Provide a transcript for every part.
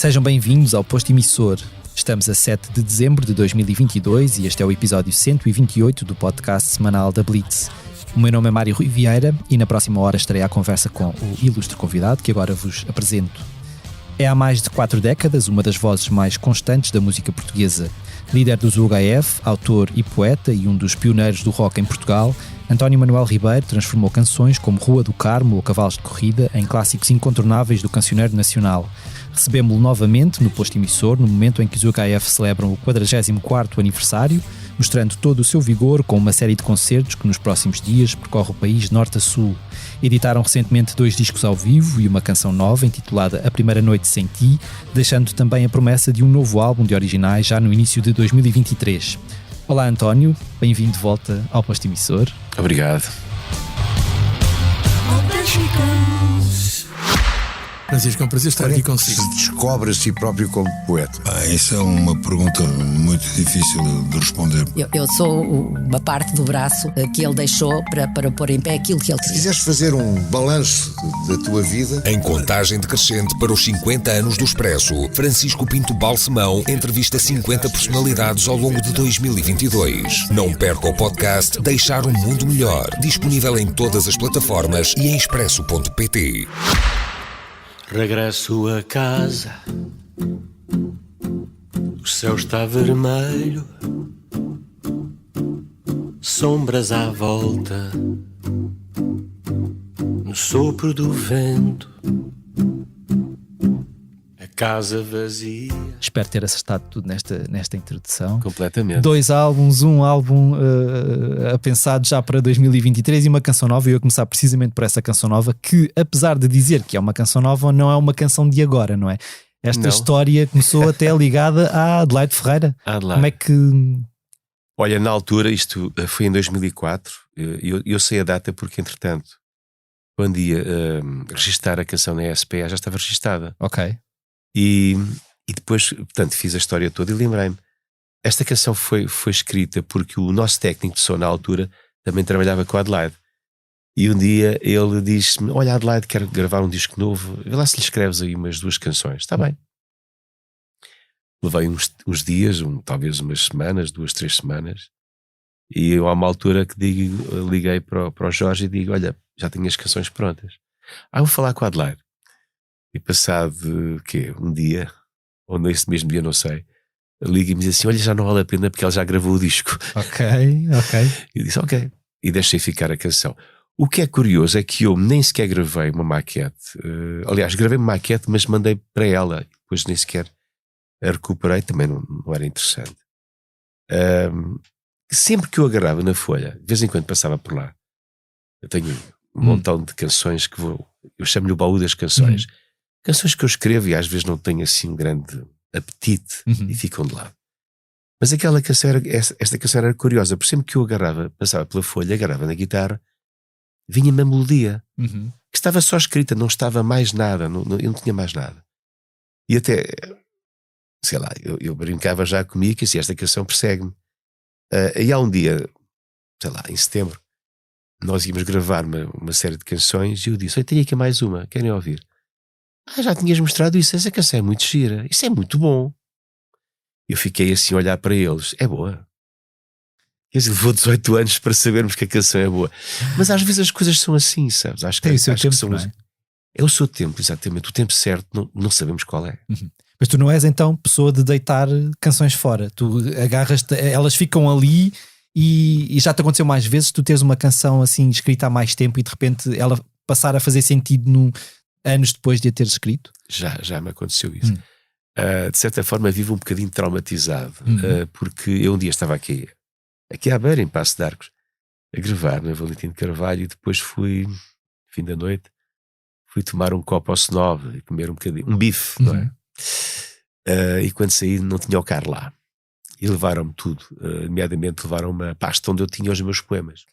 Sejam bem-vindos ao Posto Emissor. Estamos a 7 de dezembro de 2022 e este é o episódio 128 do podcast semanal da Blitz. O meu nome é Mário Rui Vieira e na próxima hora estarei à conversa com o ilustre convidado que agora vos apresento. É há mais de 4 décadas uma das vozes mais constantes da música portuguesa. Líder dos UHF, autor e poeta e um dos pioneiros do rock em Portugal, António Manuel Ribeiro transformou canções como Rua do Carmo ou Cavalos de Corrida em clássicos incontornáveis do cancioneiro nacional. Recebemos-lo novamente no Posto Emissor no momento em que os UHF celebram o 44º aniversário, mostrando todo o seu vigor com uma série de concertos que nos próximos dias percorre o país de norte a sul. Editaram recentemente 2 discos ao vivo e uma canção nova intitulada A Primeira Noite Sem Ti, deixando também a promessa de um novo álbum de originais já no início de 2023. Olá António, bem-vindo de volta ao Posto Emissor. Obrigado. Francisco, é um prazer estar aqui consigo. Se descobre a si próprio como poeta? Isso é uma pergunta muito difícil de responder. Eu sou uma parte do braço que ele deixou para pôr em pé aquilo que ele Se queria. quiseres fazer um balanço da tua vida... Em contagem decrescente para os 50 anos do Expresso, Francisco Pinto Balsemão entrevista 50 personalidades ao longo de 2022. Não perca o podcast Deixar um Mundo Melhor, disponível em todas as plataformas e em expresso.pt. Regresso a casa, o céu está vermelho, sombras à volta, no sopro do vento, a casa vazia. Espero ter acertado tudo nesta introdução. Completamente. 2 álbuns, um álbum pensado já para 2023 e uma canção nova. E eu ia começar precisamente por essa canção nova, que apesar de dizer que é uma canção nova, não é uma canção de agora, não é? Esta história começou até ligada à Adelaide Ferreira. Adelaide. Como é que... Olha, na altura, isto foi em 2004, eu sei a data porque, entretanto, quando ia registar a canção na ESPA, já estava registada. Ok. E depois, portanto, fiz a história toda e lembrei-me. Esta canção foi escrita porque o nosso técnico de som na altura também trabalhava com a Adelaide. E um dia ele disse-me: olha, Adelaide, quero gravar um disco novo, vê lá se lhe escreves aí umas 2 canções. Está bem. Levei uns dias, talvez umas semanas, 2, 3 semanas. E eu há uma altura que liguei para o Jorge e digo: olha, já tenho as canções prontas. Vou falar com a Adelaide. E passado, um dia, ou nesse mesmo dia, não sei, liga e me diz assim: olha, já não vale a pena porque ela já gravou o disco. Ok. E disse: ok. E deixei ficar a canção. O que é curioso é que eu nem sequer gravei uma maquete. Aliás, gravei uma maquete, mas mandei para ela. Depois nem sequer a recuperei, também não era interessante. Sempre que eu agarrava na folha, de vez em quando passava por lá, eu tenho um montão de canções que eu chamo-lhe o baú das canções. Canções que eu escrevo e às vezes não tenho assim um grande apetite e ficam de lado. Mas esta canção era curiosa, por sempre que eu agarrava, passava pela folha, agarrava na guitarra, vinha-me a melodia, que estava só escrita, não estava mais nada, eu não tinha mais nada. E até, sei lá, eu brincava já comigo que assim, esta canção persegue-me. E há um dia, sei lá, em setembro, nós íamos gravar uma série de canções e eu disse: eu tenho aqui mais uma, querem ouvir? Já tinhas mostrado isso, essa canção é muito gira, isso é muito bom. Eu fiquei assim a olhar para eles: é boa. Quer dizer, levou 18 anos para sabermos que a canção é boa. Mas às vezes as coisas são assim, sabes? Tem o seu tempo, são, não é? É o seu tempo, exatamente. O tempo certo não sabemos qual é. Mas tu não és então pessoa de deitar canções fora. Tu agarras-te, elas ficam ali e já te aconteceu mais vezes tu teres uma canção assim escrita há mais tempo e de repente ela passar a fazer sentido anos depois de a ter escrito? Já me aconteceu isso. De certa forma vivo um bocadinho traumatizado, porque eu um dia estava aqui à beira, em Paço de Arcos, a gravar na Valentim de Carvalho e depois fui, fim da noite, fui tomar um copo ao Senove e comer um bocadinho, um bife, não é? E quando saí não tinha o carro lá. E levaram-me tudo, nomeadamente levaram uma pasta onde eu tinha os meus poemas.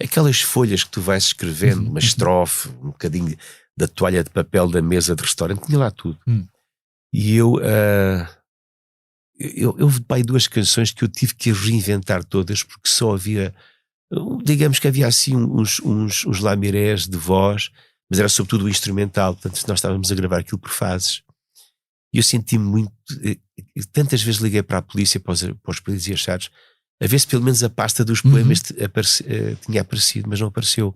Aquelas folhas que tu vais escrevendo, uma estrofe, um bocadinho da toalha de papel da mesa de restaurante, tinha lá tudo. E eu houve pai 2 canções que eu tive que reinventar todas porque só havia, digamos que havia assim uns lamirés de voz, mas era sobretudo o instrumental, portanto nós estávamos a gravar aquilo por fases. E eu senti muito. Tantas vezes liguei para a polícia, para os polícias achados, a ver se pelo menos a pasta dos poemas tinha aparecido, mas não apareceu.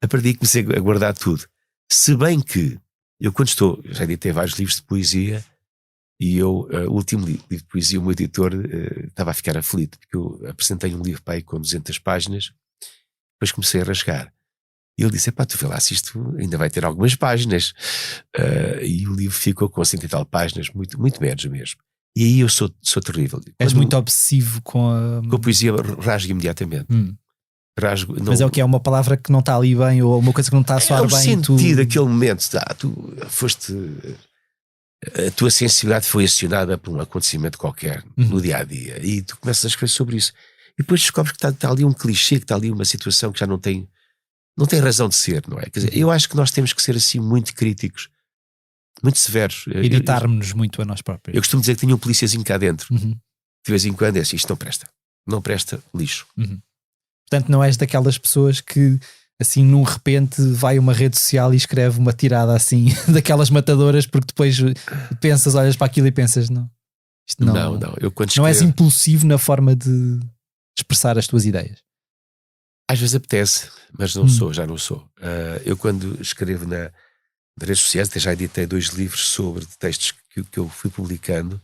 A partir daí comecei a guardar tudo. Se bem que eu, já editei vários livros de poesia, e o último livro de poesia, o meu editor estava a ficar aflito, porque eu apresentei um livro para aí com 200 páginas, depois comecei a rasgar. E ele disse: tu vê lá se isto ainda vai ter algumas páginas. E o livro ficou com 100 e tal páginas, muito, muito menos mesmo. E aí eu sou terrível. És muito obsessivo com a poesia, rasgo imediatamente. Rasgo, não... Mas é o que é uma palavra que não está ali bem, ou uma coisa que não está a soar bem. Senti daquele momento, tu foste. A tua sensibilidade foi acionada por um acontecimento qualquer no dia a dia, e tu começas a escrever sobre isso. E depois descobres que está ali um clichê, que está ali uma situação que já não tem razão de ser, não é? Quer dizer, eu acho que nós temos que ser assim muito críticos, muito severos. Editarmos-nos muito a nós próprios. Eu costumo dizer que tinha um policiazinho cá dentro. De vez em quando é assim: isto não presta, lixo. Portanto, não és daquelas pessoas que assim num repente vai a uma rede social e escreve uma tirada assim daquelas matadoras, porque depois olhas para aquilo e pensas: não, isto não. Eu quando não és impulsivo na forma de expressar as tuas ideias. Às vezes apetece, mas não sou, já não sou. Eu quando escrevo nas redes sociais, até já editei 2 livros sobre textos que eu fui publicando,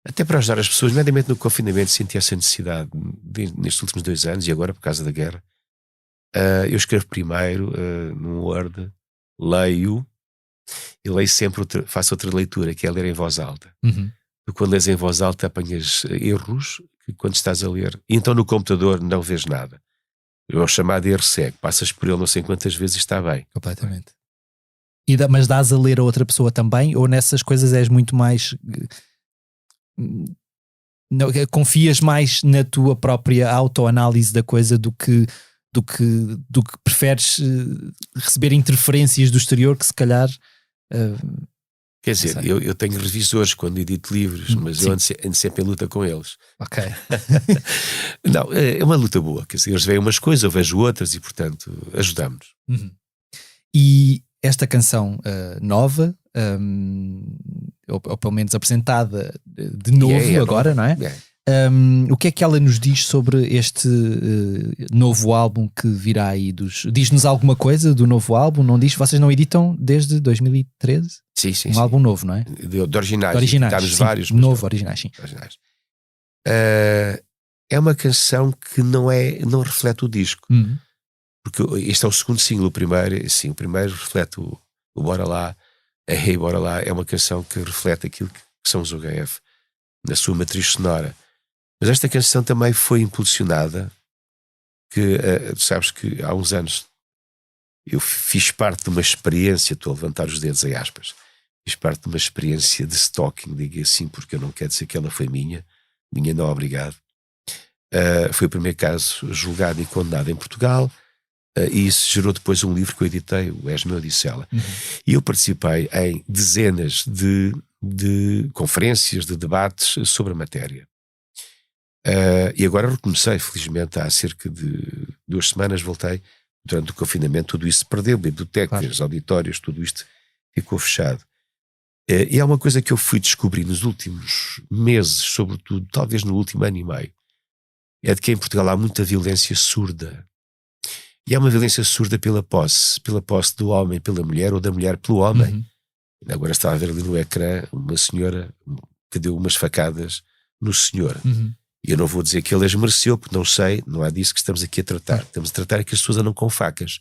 até para ajudar as pessoas, nomeadamente no confinamento. Senti essa necessidade nestes últimos 2 anos, e agora por causa da guerra. Eu escrevo primeiro num Word, leio, e leio sempre, faço outra leitura, que é ler em voz alta. Tu, quando lês em voz alta, apanhas erros que quando estás a ler, e então no computador não vês nada. É o chamado erro cego, passas por ele não sei quantas vezes e está bem. Completamente. Mas dás a ler a outra pessoa também, ou nessas coisas és muito mais... confias mais na tua própria autoanálise da coisa do que preferes receber interferências do exterior, que se calhar... Quer dizer, eu tenho revisores quando edito livros, mas eu ando sempre em luta com eles. Ok. Não, é uma luta boa. Quer dizer, eles veem umas coisas, eu vejo outras, e portanto ajudamos. E esta canção nova, ou pelo menos apresentada de novo agora, não é? O que é que ela nos diz sobre este novo álbum que virá aí? Diz-nos alguma coisa do novo álbum? Não diz? Vocês não editam desde 2013? Sim. Álbum novo, não é? De originais. Originais, sim, vários. Novo, originais, sim. Originais. É uma canção que não reflete o disco. Porque este é o segundo single. O primeiro reflete o Bora Lá. A Hey Bora Lá é uma canção que reflete aquilo que são os OHF na sua matriz sonora. Mas esta canção também foi impulsionada, que sabes que há uns anos eu fiz parte de uma experiência, estou a levantar os dedos em aspas, fiz parte de uma experiência de stalking, digo assim, porque eu não quero dizer que ela foi minha não, obrigado. Foi o primeiro caso julgado e condenado em Portugal, e isso gerou depois um livro que eu editei, o És Meu Odissela. E eu participei em dezenas de conferências, de debates sobre a matéria. E agora recomecei, felizmente, há cerca de 2 semanas voltei. Durante o confinamento tudo isso se perdeu, bibliotecas, auditórios, tudo isto ficou fechado. E há uma coisa que eu fui descobrir nos últimos meses, sobretudo, talvez no último ano e meio, é de que em Portugal há muita violência surda. E há uma violência surda pela posse do homem pela mulher, ou da mulher pelo homem. Agora estava a ver ali no ecrã uma senhora que deu umas facadas no senhor. E eu não vou dizer que ele as mereceu, porque não sei, não é disso que estamos aqui a tratar. Estamos a tratar que as pessoas andam com facas.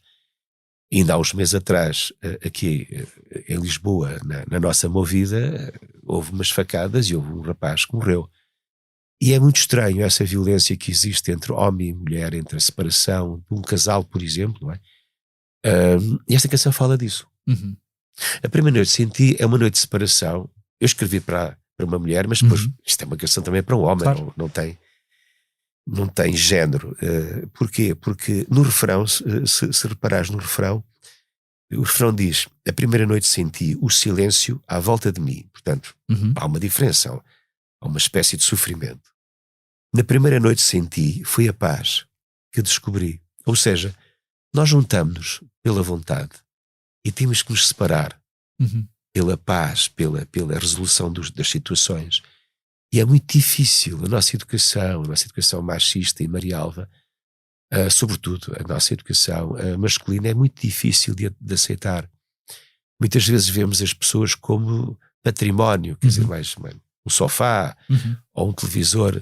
E ainda há uns meses atrás, aqui em Lisboa, na nossa movida, houve umas facadas e houve um rapaz que morreu. E é muito estranho essa violência que existe entre homem e mulher, entre a separação de um casal, por exemplo, não é? E esta canção fala disso. A primeira noite que senti é uma noite de separação. Eu escrevi para uma mulher, mas depois isto é uma canção também para um homem, claro. não tem género. Porquê? Porque no refrão, se reparares no refrão, o refrão diz: a primeira noite senti o silêncio à volta de mim. Portanto, há uma diferença, há uma espécie de sofrimento. Na primeira noite senti, foi a paz que descobri. Ou seja, nós juntamos-nos pela vontade e temos que nos separar pela paz, pela resolução das situações. E é muito difícil a nossa educação machista e marialva, sobretudo a nossa educação masculina, é muito difícil de aceitar. Muitas vezes vemos as pessoas como património, quer dizer, mais um sofá, ou um televisor,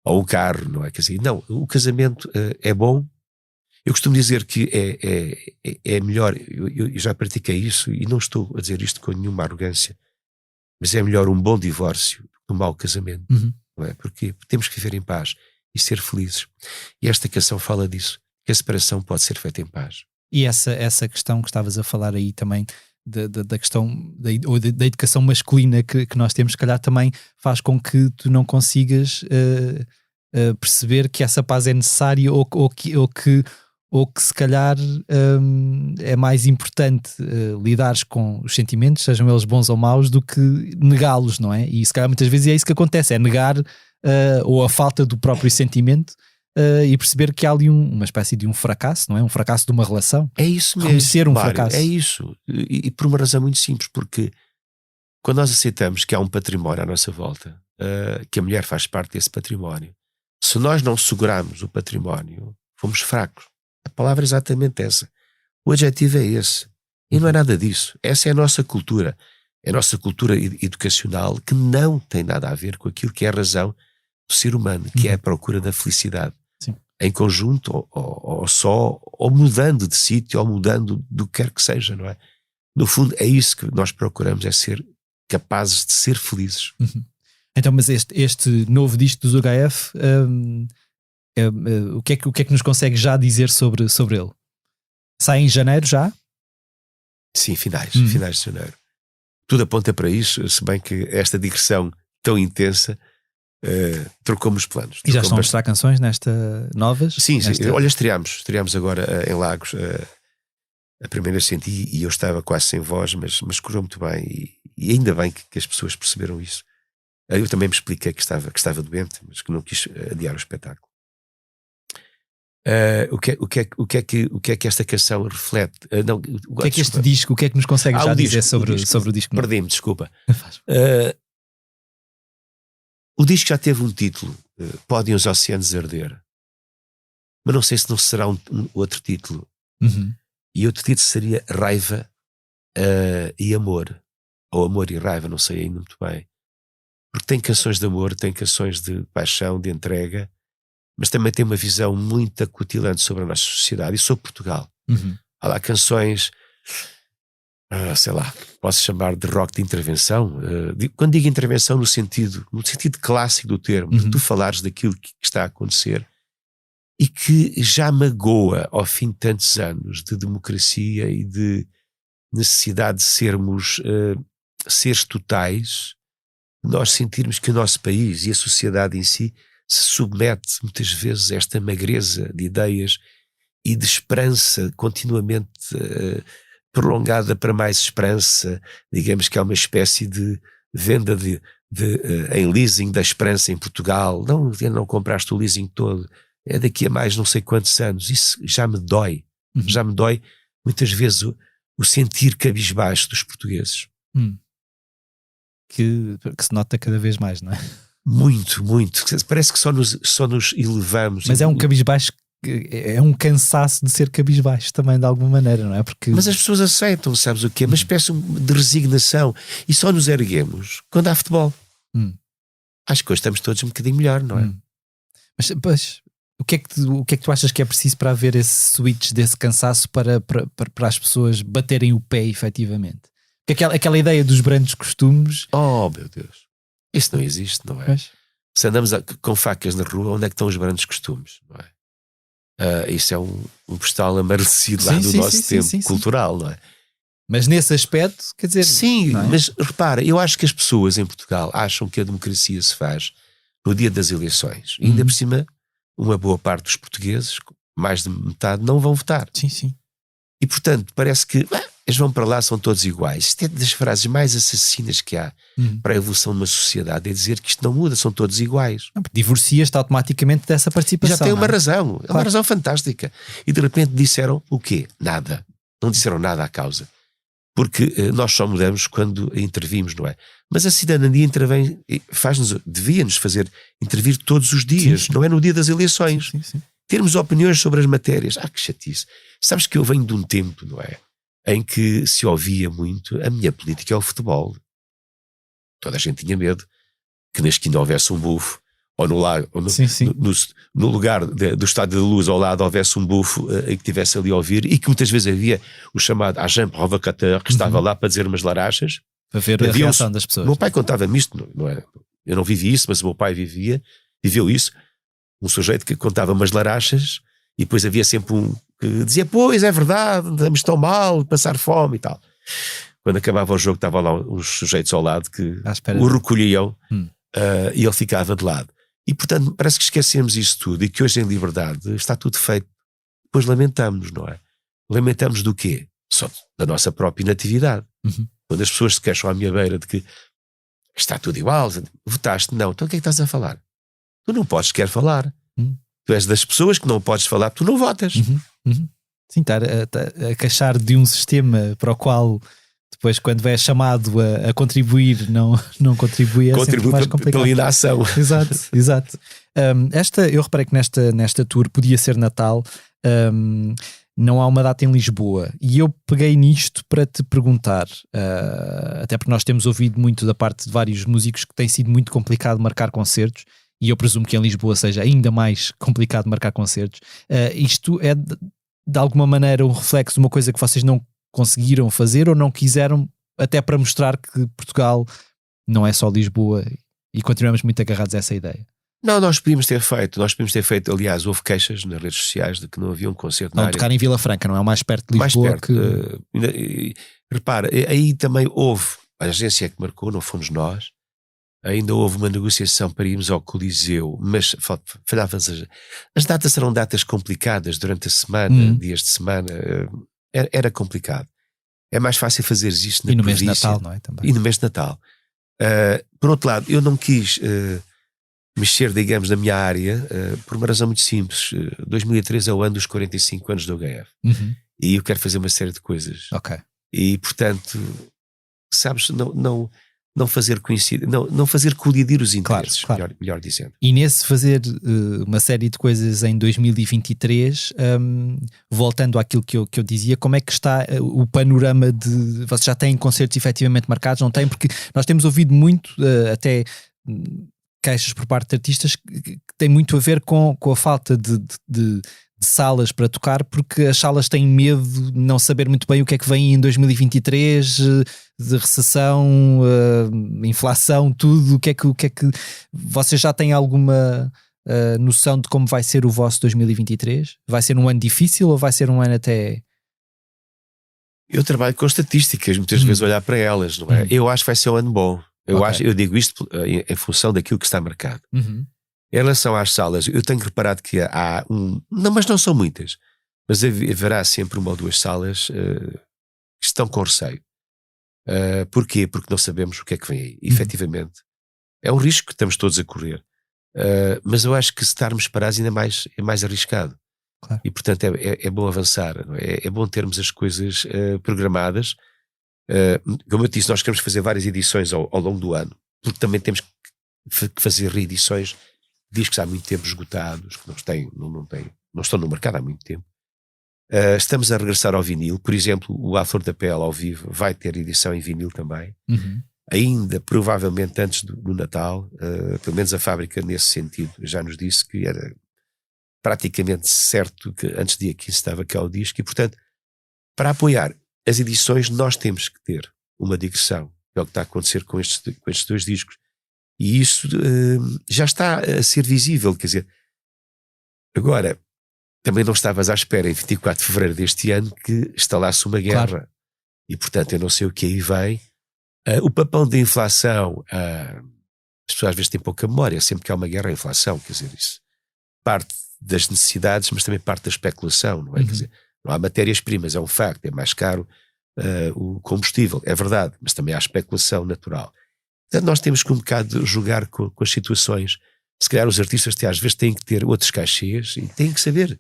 ou um carro, não é? Quer dizer, não, o casamento é bom. Eu costumo dizer que é melhor, eu já pratiquei isso e não estou a dizer isto com nenhuma arrogância, mas é melhor um bom divórcio do que um mau casamento, não é? Porque temos que viver em paz e ser felizes. E esta canção fala disso, que a separação pode ser feita em paz. E essa questão que estavas a falar aí também, da questão da educação masculina que nós temos, se calhar também faz com que tu não consigas perceber que essa paz é necessária ou que se calhar é mais importante lidares com os sentimentos, sejam eles bons ou maus, do que negá-los, não é? E se calhar muitas vezes é isso que acontece, é negar ou a falta do próprio sentimento e perceber que há ali uma espécie de um fracasso, não é? Um fracasso de uma relação. É isso mesmo. Reconhecer um Mário, fracasso. É isso. E por uma razão muito simples, porque quando nós aceitamos que há um património à nossa volta, que a mulher faz parte desse património, se nós não segurarmos o património, fomos fracos. A palavra é exatamente essa. O adjetivo é esse. E não é nada disso. Essa é a nossa cultura. É a nossa cultura educacional, que não tem nada a ver com aquilo que é a razão do ser humano, que é a procura da felicidade. Sim. Em conjunto, ou só, ou mudando de sítio, ou mudando do que quer que seja, não é? No fundo, é isso que nós procuramos, é ser capazes de ser felizes. Então, mas este novo disco dos UHF, o que é que nos consegue já dizer sobre ele? Sai em janeiro já? Sim, finais de janeiro. Tudo aponta para isso, se bem que esta digressão tão intensa trocou-me os planos. E já estão a mostrar canções novas? Sim. Olha, estreámos agora em Lagos a primeira vez senti, e eu estava quase sem voz, mas correu muito bem, e ainda bem que as pessoas perceberam isso. Eu também me expliquei que estava doente, mas que não quis adiar o espetáculo. O que é que esta canção reflete? O que é que este disco, o que é que nos consegue já dizer sobre o disco? Perdi-me, desculpa. O disco já teve um título, Podem os Oceanos Arder, mas não sei se não será um outro título. E outro título seria Raiva e Amor, ou Amor e Raiva, não sei ainda muito bem, porque tem canções de amor, tem canções de paixão, de entrega, mas também tem uma visão muito acutilante sobre a nossa sociedade e sobre Portugal. Há lá canções, sei lá, posso chamar de rock de intervenção. Quando digo intervenção no sentido clássico do termo, de tu falares daquilo que está a acontecer e que já magoa ao fim de tantos anos de democracia e de necessidade de sermos seres totais, nós sentirmos que o nosso país e a sociedade em si se submete muitas vezes a esta magreza de ideias e de esperança continuamente prolongada para mais esperança. Digamos que há uma espécie de venda em leasing da esperança em Portugal. Não compraste o leasing todo, é daqui a mais não sei quantos anos. Isso já me dói. Já me dói muitas vezes o sentir cabisbaixo dos portugueses. Que se nota cada vez mais, não é? Muito. Parece que só nos elevamos. Mas é um cabisbaixo, é um cansaço de ser cabisbaixo também, de alguma maneira, não é? Mas as pessoas aceitam, sabes o quê? Uma espécie de resignação. E só nos erguemos quando há futebol. Acho que hoje estamos todos um bocadinho melhor, não é? Mas o que é que tu achas que é preciso para haver esse switch desse cansaço para as pessoas baterem o pé efetivamente? Porque aquela ideia dos grandes costumes... Oh, meu Deus. Isso não existe, não é? Mas... Se andamos com facas na rua, onde é que estão os grandes costumes, não é? Isso é um postal amarelecido lá do nosso tempo cultural, não é? Mas nesse aspecto, quer dizer... Sim, não é? Mas repara, eu acho que as pessoas em Portugal acham que a democracia se faz no dia das eleições. E ainda por cima, uma boa parte dos portugueses, mais de metade, não vão votar. Sim. E portanto, parece que eles vão para lá, são todos iguais. Isto é das frases mais assassinas que há para a evolução de uma sociedade, é dizer que isto não muda, são todos iguais. Divorcias-te automaticamente dessa participação. Já tem uma razão, é uma razão fantástica. E de repente disseram o quê? Nada. Não disseram nada à causa. porque nós só mudamos quando intervimos, não é? Mas a cidadania intervém, devia-nos fazer intervir todos os dias, Sim. não é no dia das eleições. Sim. Termos opiniões sobre as matérias. Que chatice. Sabes que eu venho de um tempo, não é? Em que se ouvia muito, a minha política é o futebol. Toda a gente tinha medo que na esquina houvesse um bufo, ou no lago, ou no lugar do Estádio da Luz ao lado houvesse um bufo que estivesse ali a ouvir, e que muitas vezes havia o chamado agent provocateur que estava lá para dizer umas larachas. Para ver a reação das pessoas. Meu pai contava-me isto, não é? Eu não vivi isso, mas o meu pai viveu isso. Um sujeito que contava umas larachas, e depois havia sempre um que dizia, pois é verdade, estamos tão mal, passar fome e tal. Quando acabava o jogo estavam lá uns sujeitos ao lado que o recolhiam e ele ficava de lado. E portanto parece que esquecemos isso tudo, e que hoje em liberdade está tudo feito. Depois lamentamos, não é? Lamentamos do quê? Só da nossa própria inatividade. Quando as pessoas se queixam à minha beira de que está tudo igual, votaste, não, então o que é que estás a falar? Tu não podes sequer falar. Tu és das pessoas que não podes falar porque tu não votas. Sim, estar a queixar de um sistema para o qual depois, quando é chamado a contribuir, não contribui, é sempre mais complicado. Pela inação. Exato. Eu reparei que nesta tour podia ser Natal. Não há uma data em Lisboa, e eu peguei nisto para te perguntar, até porque nós temos ouvido muito da parte de vários músicos que tem sido muito complicado marcar concertos, e eu presumo que em Lisboa seja ainda mais complicado marcar concertos. Isto é de alguma maneira um reflexo de uma coisa que vocês não conseguiram fazer ou não quiseram, até para mostrar que Portugal não é só Lisboa, e continuamos muito agarrados a essa ideia? Não, nós podíamos ter feito, aliás, houve queixas nas redes sociais de que não havia um concerto na área. Não tocar em Vila Franca, não é o mais perto de Lisboa? Mais perto, repara, aí também houve, a agência que marcou, não fomos nós, ainda houve uma negociação para irmos ao Coliseu, mas falhavam as datas. Eram datas complicadas durante a semana, dias de semana, era complicado. É mais fácil fazer isto na província. E no mês de Natal, não é? Também. E no mês de Natal. Por outro lado, eu não quis mexer, digamos, na minha área, por uma razão muito simples. 2013 é o ano dos 45 anos do HF. E eu quero fazer uma série de coisas. Ok. E, portanto, sabes, não fazer coincidir, não fazer colidir os interesses, claro. Melhor dizendo. E nesse fazer uma série de coisas em 2023, voltando àquilo que eu dizia, como é que está o panorama de... Vocês já têm concertos efetivamente marcados? Não têm? Porque nós temos ouvido muito, até queixas por parte de artistas que têm muito a ver com a falta de salas para tocar, porque as salas têm medo de não saber muito bem o que é que vem em 2023, de recessão, inflação, tudo. O que é que vocês já têm alguma noção de como vai ser o vosso 2023? Vai ser um ano difícil ou vai ser um ano até... Eu trabalho com estatísticas, muitas vezes olhar para elas, não é? Eu acho que vai ser um ano bom. Eu digo isto em função daquilo que está marcado. Em relação às salas, eu tenho reparado que há não, mas não são muitas, mas haverá sempre uma ou duas salas que estão com receio. Porquê? Porque não sabemos o que é que vem aí. Efetivamente, é um risco que estamos todos a correr. Mas eu acho que se estarmos parados ainda é mais arriscado. Claro. E portanto é bom avançar, não é? É bom termos as coisas programadas. Como eu disse, nós queremos fazer várias edições ao longo do ano, porque também temos que fazer reedições. Discos há muito tempo esgotados, que não estão no mercado há muito tempo. Estamos a regressar ao vinil. Por exemplo, o À Flor da Pele ao vivo vai ter edição em vinil também. Ainda, provavelmente antes do Natal, pelo menos a fábrica nesse sentido já nos disse que era praticamente certo que antes do dia 15 estava cá o disco, e portanto, para apoiar as edições nós temos que ter uma digressão. É o que está a acontecer com estes dois discos. E isso já está a ser visível, quer dizer, agora, também não estavas à espera em 24 de fevereiro deste ano que instalasse uma guerra. Claro. E portanto eu não sei o que aí vem. O papel da inflação, as pessoas às vezes têm pouca memória, sempre que há uma guerra a inflação, quer dizer, isso parte das necessidades, mas também parte da especulação, não é? Quer dizer, não há matérias-primas, é um facto, é mais caro o combustível, é verdade, mas também há especulação natural. Portanto, nós temos que um bocado jogar com as situações. Se calhar os artistas às vezes têm que ter outros cachês e têm que saber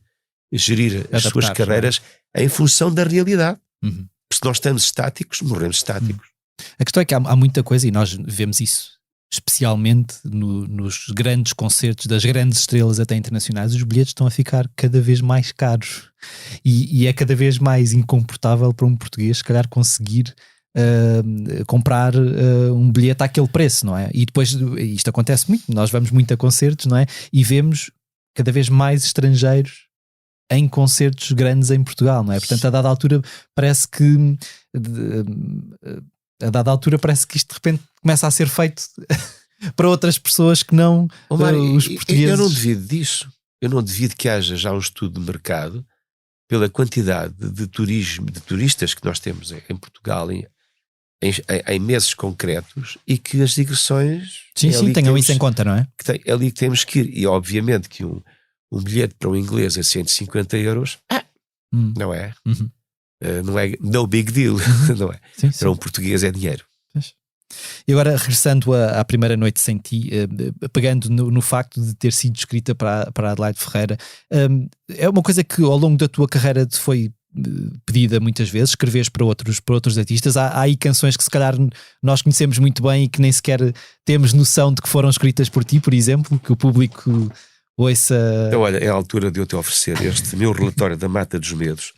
gerir as suas carreiras em função da realidade. se nós estamos estáticos, morremos estáticos. A questão é que há muita coisa, e nós vemos isso especialmente nos grandes concertos das grandes estrelas até internacionais. Os bilhetes estão a ficar cada vez mais caros e é cada vez mais incomportável para um português se calhar conseguir comprar um bilhete àquele preço, não é? E depois isto acontece muito, nós vamos muito a concertos, não é? E vemos cada vez mais estrangeiros em concertos grandes em Portugal, não é? Portanto, a dada altura parece que isto de repente começa a ser feito para outras pessoas que não os portugueses. Eu não devido disso. Eu não devido que haja já um estudo de mercado pela quantidade de turistas que nós temos em Portugal em meses concretos, e que as digressões... Sim, tenham isso em conta, não é? É ali que temos que ir. E obviamente que um bilhete para um inglês a 150 euros, não é? Uhum. Não é no big deal, não é? Sim. Para um português é dinheiro. E agora, regressando à primeira noite sem ti, pegando no facto de ter sido escrita para Adelaide Ferreira, é uma coisa que ao longo da tua carreira te foi pedida muitas vezes, escreveres para outros artistas. Há aí canções que se calhar nós conhecemos muito bem e que nem sequer temos noção de que foram escritas por ti, por exemplo, que o público ouça... Então olha, é a altura de eu te oferecer este meu relatório da Mata dos Medos.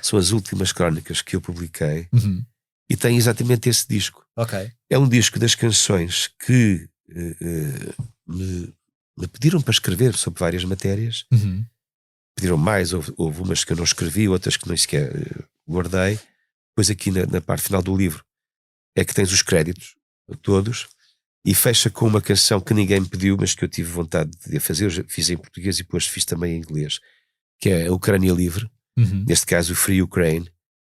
São as últimas crónicas que eu publiquei. Uhum. E tem exatamente esse disco. Ok. É um disco das canções que me pediram para escrever sobre várias matérias. Uhum. Pediram mais, houve umas que eu não escrevi, outras que nem sequer guardei. Depois aqui na parte final do livro é que tens os créditos todos, e fecha com uma canção que ninguém me pediu, mas que eu tive vontade de fazer. Eu já fiz em português e depois fiz também em inglês, que é a Ucrânia Livre. Uhum. Neste caso o Free Ukraine.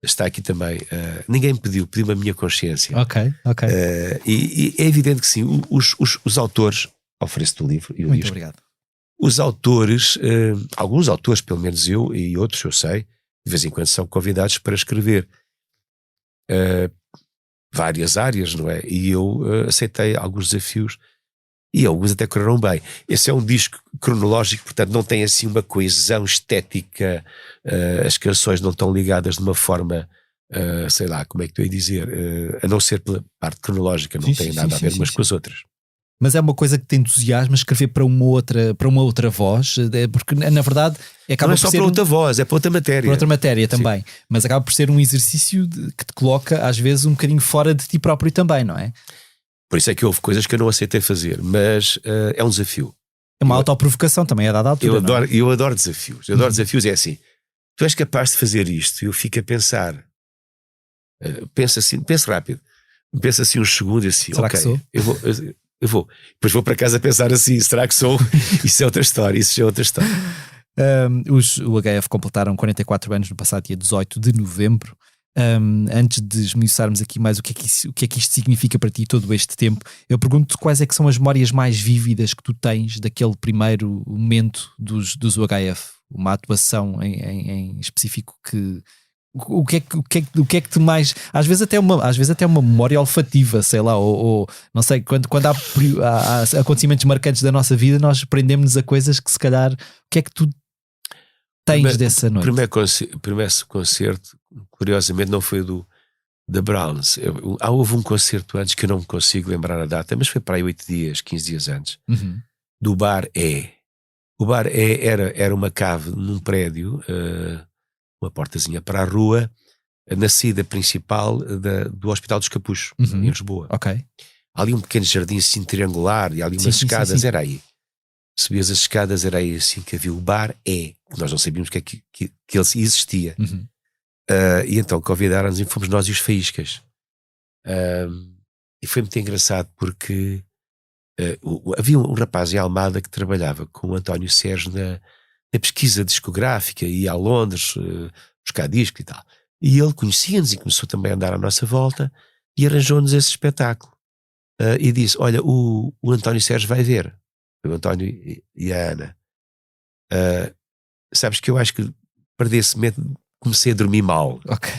Está aqui também. Ninguém me pediu-me a minha consciência. Ok. E é evidente que sim, os autores, ofereço-te o livro e o Muito disco. obrigado. Os autores, alguns autores, pelo menos eu e outros eu sei, de vez em quando são convidados para escrever várias áreas, não é? E eu aceitei alguns desafios e alguns até correram bem. Esse é um disco cronológico, portanto não tem assim uma coesão estética, as canções não estão ligadas de uma forma, sei lá, como é que eu ia dizer, a não ser pela parte cronológica, não tem nada a ver umas com as outras. Mas é uma coisa que te entusiasma escrever para uma outra voz, porque na verdade acaba não é por só ser para outra voz, é para outra matéria. Para outra matéria também, mas acaba por ser um exercício que te coloca às vezes um bocadinho fora de ti próprio também, não é? Por isso é que houve coisas que eu não aceitei fazer, mas é um desafio. É uma autoprovocação também, a dada altura. Eu adoro desafios. Eu adoro desafios, é assim, tu és capaz de fazer isto, eu fico a pensar, pensa rápido, pensa assim uns segundos e assim, será ok, que sou? Eu vou. Depois vou para casa pensar assim, será que sou? Isso é outra história, isso é outra história. O HF completaram 44 anos no passado dia 18 de novembro. Antes de esmiuçarmos aqui mais o que é que isto significa para ti todo este tempo, eu pergunto quais é que são as memórias mais vívidas que tu tens daquele primeiro momento dos UHF, uma atuação em específico que... O que é que te mais... Às vezes até uma memória olfativa, sei lá, ou não sei, quando há acontecimentos marcantes da nossa vida, nós prendemos-nos a coisas que se calhar... O que é que tu tens dessa noite? O primeiro concerto, curiosamente, não foi da Browns. Houve um concerto antes que eu não me consigo lembrar a data, mas foi para aí 15 dias antes, do Bar E. O Bar E era uma cave num prédio... uma portazinha para a rua, na saída principal do Hospital dos Capuchos, em Lisboa. Ok. Há ali um pequeno jardim assim triangular e há ali umas escadas, era aí. Subias as escadas, era aí assim que havia o Bar E, que nós não sabíamos que ele existia. E então convidaram-nos e fomos nós e os Faíscas. E foi muito engraçado porque havia um rapaz em Almada que trabalhava com o António Sérgio na pesquisa discográfica, ia a Londres buscar disco e tal. E ele conhecia-nos e começou também a andar à nossa volta e arranjou-nos esse espetáculo. E disse, olha, o António Sérgio vai ver. O António e a Ana. Sabes que eu acho que perdi esse momento, comecei a dormir mal. Okay.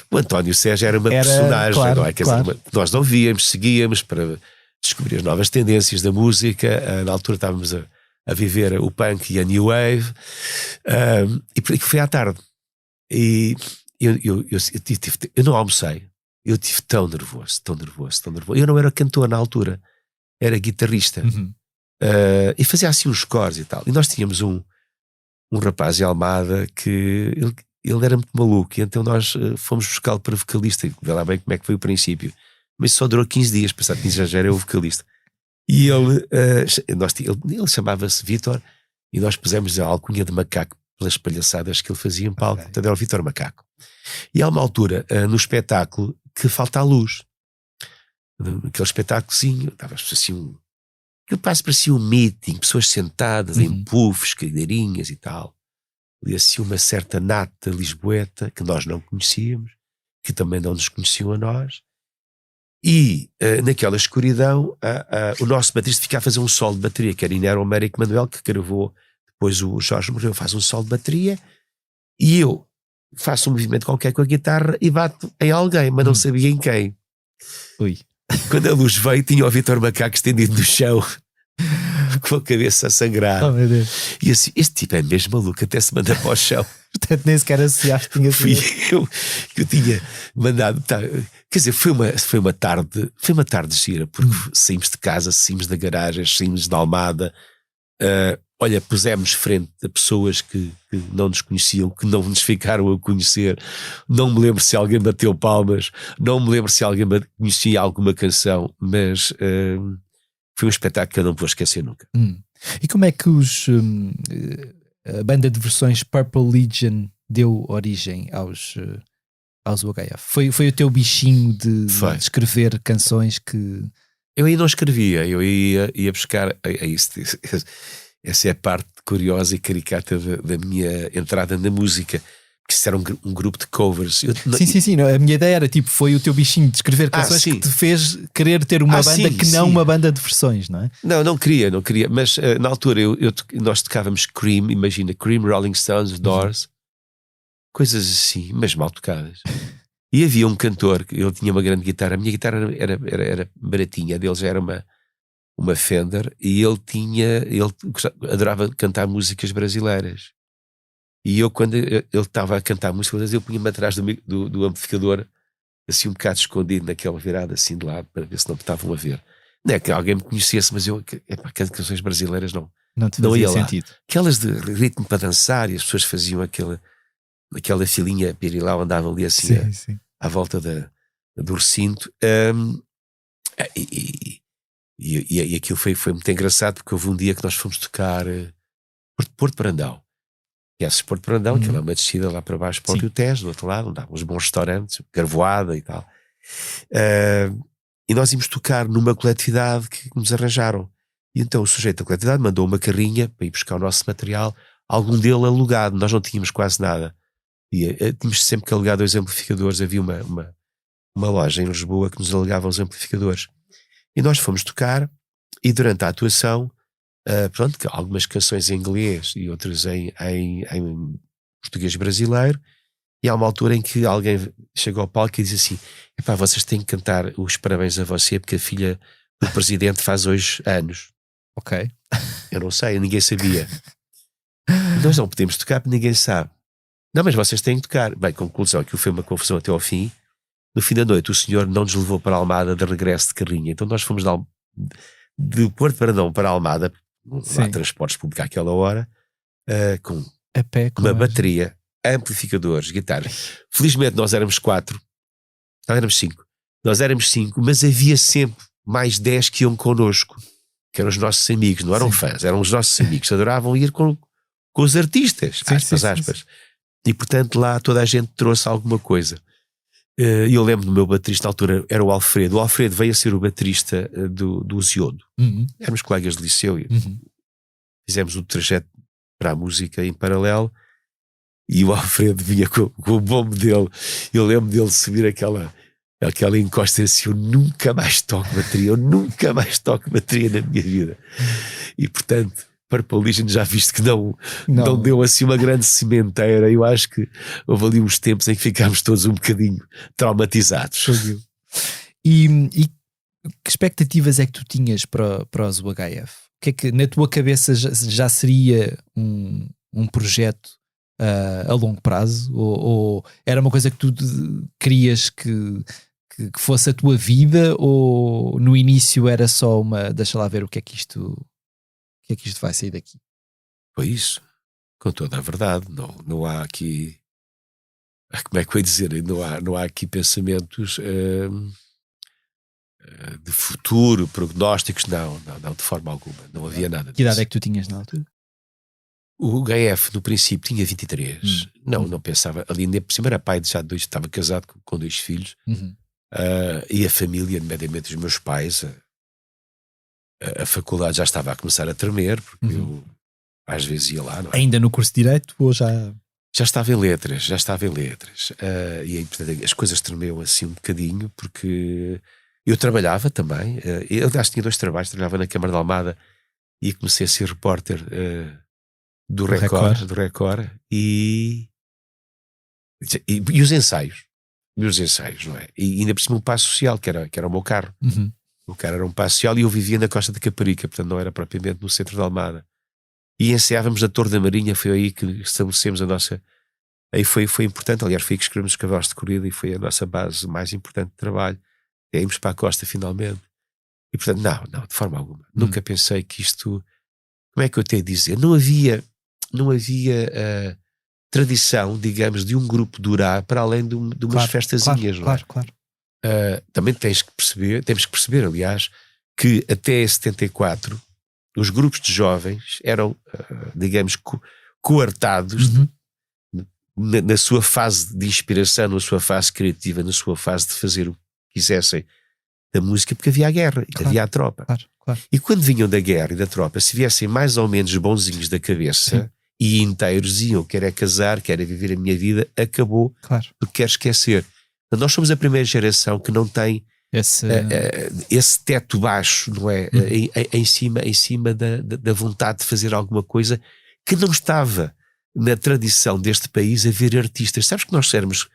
O António Sérgio era uma personagem, claro, não é? Quer dizer, nós não víamos, seguíamos para descobrir as novas tendências da música. Na altura estávamos a viver o punk e a new wave, e por aí que foi à tarde. E eu não almocei. Eu estive tão nervoso. Eu não era cantor na altura, era guitarrista. E fazia assim uns cores e tal. E nós tínhamos um rapaz em Almada que ele era muito maluco, e então nós fomos buscá-lo para vocalista. Vê lá bem como é que foi o princípio. Mas só durou 15 dias, pensava que já era o vocalista. E ele chamava-se Vítor, e nós pusemos a alcunha de Macaco pelas palhaçadas que ele fazia em palco. Então era o Vítor Macaco. E há uma altura no espetáculo que falta a luz. Aquele espetáculozinho, estava assim que parecia um meeting, pessoas sentadas em puffs, cadeirinhas e tal. E assim uma certa nata lisboeta que nós não conhecíamos, que também não nos conheciam a nós. E naquela escuridão o nosso baterista fica a fazer um solo de bateria, que era Inero Américo Manuel, que gravou, depois o Jorge morreu, faz um solo de bateria, e eu faço um movimento qualquer com a guitarra e bato em alguém, mas não sabia em quem. Ui. Quando a luz veio, tinha o Vítor Macaco estendido no chão com a cabeça a sangrar. Oh, meu Deus. E assim, este tipo é mesmo maluco, até se manda para o chão. Portanto, nem sequer associaste que tinha Fui sido. eu que eu tinha mandado. Quer dizer, foi uma tarde gira, porque saímos de casa, saímos da garagem, saímos da Almada. Olha, pusemos frente a pessoas que não nos conheciam, que não nos ficaram a conhecer. Não me lembro se alguém bateu palmas, não me lembro se alguém conhecia alguma canção, mas foi um espetáculo que eu não vou esquecer nunca. E como é que a banda de versões Purple Legion deu origem aos UHF? Foi o teu bichinho de escrever canções que... Eu aí não escrevia, eu ia buscar... Essa é a parte curiosa e caricata da minha entrada na música, que isso era um grupo de covers. Sim, a minha ideia era tipo, foi o teu bichinho de escrever canções que te fez querer ter uma banda não uma banda de versões, não é? Não queria, mas na altura nós tocávamos Cream, imagina, Cream, Rolling Stones, Doors, coisas assim, mas mal tocadas. E havia um cantor, ele tinha uma grande guitarra, a minha guitarra era baratinha, a deles era uma Fender, e ele adorava cantar músicas brasileiras. E eu, quando ele estava a cantar músicas, eu punha-me atrás do amplificador, assim um bocado escondido naquela virada, assim de lado, para ver se não me estavam a ver. Não é que alguém me conhecesse, mas eu, canções brasileiras não te fazia sentido. Aquelas de ritmo para dançar, e as pessoas faziam aquela filinha pirilau, andavam ali assim à volta do recinto. E aquilo foi muito engraçado, porque houve um dia que nós fomos tocar Porto Brandão. Conheces Porto Brandão, que é uma descida lá para baixo para o Rio Tejo, do outro lado, onde há uns bons restaurantes, Garvoada e tal. E nós íamos tocar numa coletividade que nos arranjaram. E então o sujeito da coletividade mandou uma carrinha para ir buscar o nosso material, algum dele alugado, nós não tínhamos quase nada. E tínhamos sempre que alugar 2 amplificadores. Havia uma loja em Lisboa que nos alugava os amplificadores. E nós fomos tocar, e durante a atuação, algumas canções em inglês e outras em português brasileiro, e há uma altura em que alguém chega ao palco e diz assim: epá, vocês têm que cantar os parabéns a você, porque a filha do presidente faz hoje anos. Ok. Eu não sei, ninguém sabia. Nós não podemos tocar porque ninguém sabe. Não, mas vocês têm que tocar. Bem, conclusão, aquilo foi uma confusão até ao fim. No fim da noite, o senhor não nos levou para a Almada de regresso de carrinha. Então nós fomos de Porto Brandão para a Almada, não há transportes públicos àquela hora, com a pé, uma bateria, amplificadores, guitarras. Felizmente nós éramos 4, não éramos 5. Nós éramos 5, mas havia sempre mais 10 que iam connosco, que eram os nossos amigos, não eram fãs, eram os nossos amigos, adoravam ir com os artistas, aspas. E portanto lá toda a gente trouxe alguma coisa. Eu lembro do meu baterista na altura, era o Alfredo. O Alfredo veio a ser o baterista do Ziodo. Éramos colegas de liceu e fizemos um trajeto para a música em paralelo, e o Alfredo vinha com o bombo dele. Eu lembro dele subir aquela encosta assim: eu nunca mais toco bateria na minha vida. E portanto, Purple Legion, já viste que não deu assim uma grande cimenteira. Eu acho que houve ali uns tempos em que ficámos todos um bocadinho traumatizados. E que expectativas é que tu tinhas para os UHF? O que é que na tua cabeça já seria um projeto a longo prazo? Ou era uma coisa que tu querias que fosse a tua vida, ou no início era só deixa lá ver o que é que isto vai sair daqui? Foi isso, com toda a verdade. Não há aqui, como é que eu ia dizer, não há aqui pensamentos de futuro, prognósticos, não, de forma alguma, não havia nada disso. Que idade é que tu tinhas na altura? O HF no princípio tinha 23. Não pensava, ali nem por cima era pai de dois, estava casado com 2 filhos. E a família, nomeadamente os meus pais, a faculdade já estava a começar a tremer, porque eu às vezes ia lá, não é? Ainda no curso de Direito ou já? Já estava em letras. E aí, portanto, as coisas tremiam assim um bocadinho, porque eu trabalhava também. Eu, aliás, tinha 2 trabalhos. Trabalhava na Câmara de Almada e comecei a ser repórter do Record. E os ensaios. Não é? E ainda por cima um passo social, que era o meu carro. O carro era um passo social e eu vivia na Costa de Caparica, portanto não era propriamente no centro de Almada. E ensaiávamos na Torre da Marinha, foi aí que estabelecemos a nossa... Aí foi importante, aliás foi aí que escrevemos os cavalos de corrida e foi a nossa base mais importante de trabalho. E aí íamos para a costa finalmente. E portanto, não, de forma alguma. Nunca pensei que isto... Como é que eu tenho a dizer? Não havia tradição, digamos, de um grupo durar para além de umas festazinhas. Claro. Também temos que perceber, aliás, que até 74 os grupos de jovens eram, digamos, coartados na sua fase de inspiração, na sua fase criativa, na sua fase de fazer o que quisessem da música, porque havia a guerra, havia a tropa. Claro. E quando vinham da guerra e da tropa, se viessem mais ou menos bonzinhos da cabeça e inteiros, iam, quer é casar, quer é viver a minha vida, acabou, porque quer esquecer. Então, nós somos a primeira geração que não tem esse teto baixo, não é? Em cima da vontade de fazer alguma coisa que não estava na tradição deste país haver artistas. Sabes que nós éramos,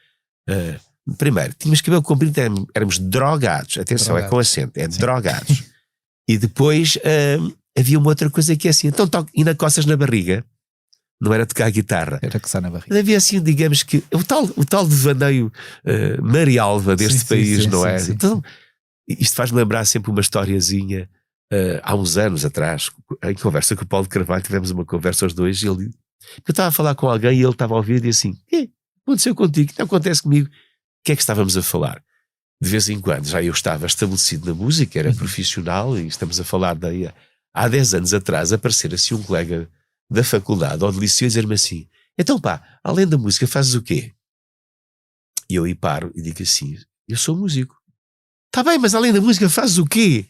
primeiro, tínhamos cabelo comprido, éramos drogados, atenção, é com acento, drogados. E depois havia uma outra coisa que é assim, então ainda coças na barriga, não era tocar a guitarra, era coçar na barriga. Havia assim, digamos que o tal devaneio Marialva deste país, não é? Sim. Então, isto faz-me lembrar sempre uma historiazinha. Há uns anos atrás, em conversa com o Paulo de Carvalho, tivemos uma conversa os dois, e eu estava a falar com alguém e ele estava a ouvir e assim, aconteceu contigo, não acontece comigo. O que é que estávamos a falar? De vez em quando já eu estava estabelecido na música, era profissional, e estamos a falar daí há 10 anos atrás, aparecer assim um colega da faculdade ou de liceu e dizer-me assim, então pá, além da música fazes o quê? E eu aí paro e digo assim, eu sou músico. Está bem, mas além da música fazes o quê?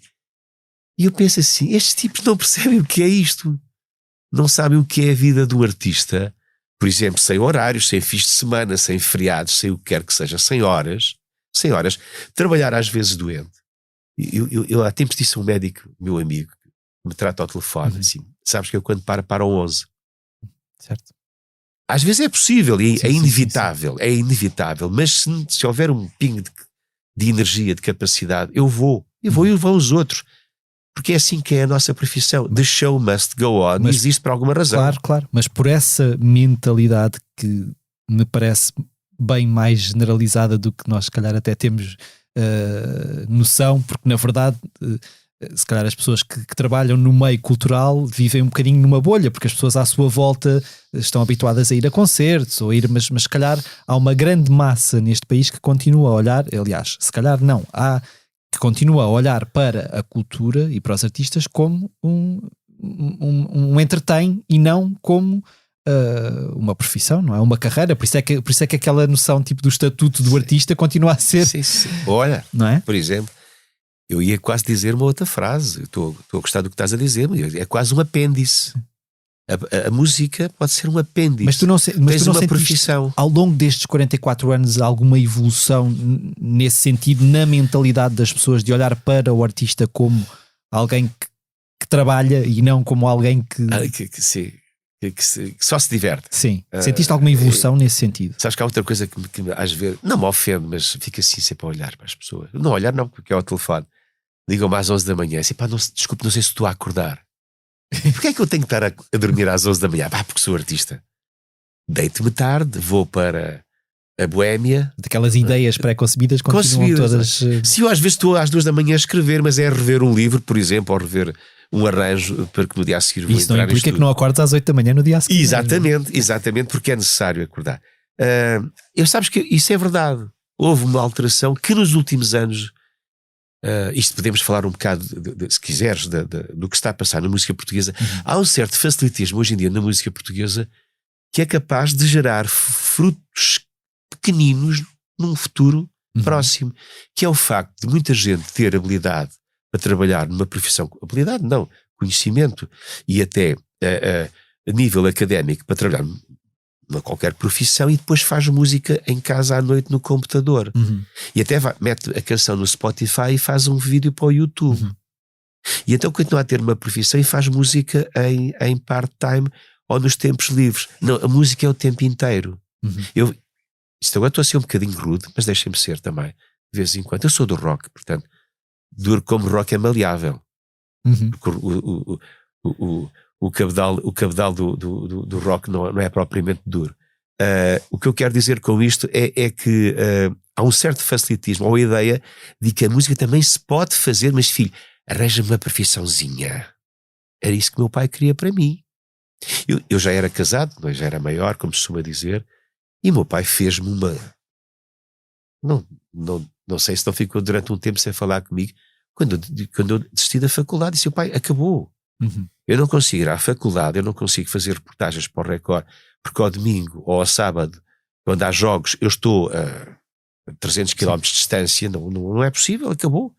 E eu penso assim, estes tipos não percebem o que é isto, não sabem o que é a vida do artista, por exemplo, sem horários, sem fins de semana, sem feriados, sem o que quer que seja, sem horas, trabalhar às vezes doente. Eu há tempos disse a um médico, meu amigo, que me trata ao telefone, assim, sabes que eu quando paro ao 11. Certo. Às vezes é possível, e é inevitável, é inevitável, mas se houver um pingo de energia, de capacidade, eu vou os outros. Porque é assim que é a nossa profissão. The show must go on, mas existe por alguma razão. Claro, mas por essa mentalidade que me parece bem mais generalizada do que nós se calhar até temos noção, porque na verdade se calhar as pessoas que trabalham no meio cultural vivem um bocadinho numa bolha, porque as pessoas à sua volta estão habituadas a ir a concertos ou mas se calhar há uma grande massa neste país que continua a olhar, aliás, se calhar não, que continua a olhar para a cultura e para os artistas como um entretém e não como uma profissão, não é? Uma carreira, por isso é que aquela noção tipo do estatuto do artista continua a ser. Sim. Olha, não é? Por exemplo, eu ia quase dizer uma outra frase, estou a gostar do que estás a dizer, é quase um apêndice. A música pode ser um apêndice. Mas tu não uma profissão. Ao longo destes 44 anos alguma evolução nesse sentido, na mentalidade das pessoas de olhar para o artista como alguém que trabalha e não como alguém que só se diverte. Sim. Sentiste alguma evolução nesse sentido? Sabes que há outra coisa que às vezes não me ofende, mas fica assim sempre a olhar para as pessoas. Não olhar não, porque é ao telefone. Ligam-me às 11 da manhã assim, desculpe, não sei se estou a acordar. Porquê é que eu tenho que estar a dormir às 11 da manhã? Porque sou artista. deito-me tarde, vou para a Boémia. Daquelas ideias pré-concebidas continuam todas... Se eu às vezes estou às 2 da manhã a escrever, mas é a rever um livro, por exemplo, ou rever um arranjo para que no dia a seguir vou Isso não implica que não acordes às 8 da manhã no dia a seguir. Exatamente, porque é necessário acordar. Eu sabes que isso é verdade. Houve uma alteração que nos últimos anos, isto podemos falar um bocado, se quiseres, do que está a passar na música portuguesa. Há um certo facilitismo hoje em dia na música portuguesa que é capaz de gerar frutos pequeninos num futuro próximo, que é o facto de muita gente ter habilidade para trabalhar numa profissão, habilidade não, conhecimento e até a nível académico para trabalhar numa qualquer profissão, e depois faz música em casa à noite no computador e até mete a canção no Spotify e faz um vídeo para o YouTube e então continua a ter uma profissão e faz música em part-time ou nos tempos livres. Não, a música é o tempo inteiro. Isto agora estou a ser um bocadinho rude, mas deixem-me ser também, de vez em quando. Eu sou do rock, portanto, duro como rock é maleável. Porque o cabedal do rock não é propriamente duro. O que eu quero dizer com isto é que há um certo facilitismo, ou a ideia de que a música também se pode fazer, mas filho, arranja-me uma profissãozinha. Era isso que meu pai queria para mim. Eu já era casado, mas já era maior, como se costuma dizer, e meu pai fez-me uma... Não sei se não ficou durante um tempo sem falar comigo. Quando eu desisti da faculdade, disse: o pai, acabou. Eu não consigo ir à faculdade, eu não consigo fazer reportagens para o Record, porque ao domingo ou ao sábado, quando há jogos, eu estou a 300 km de distância, não é possível, acabou.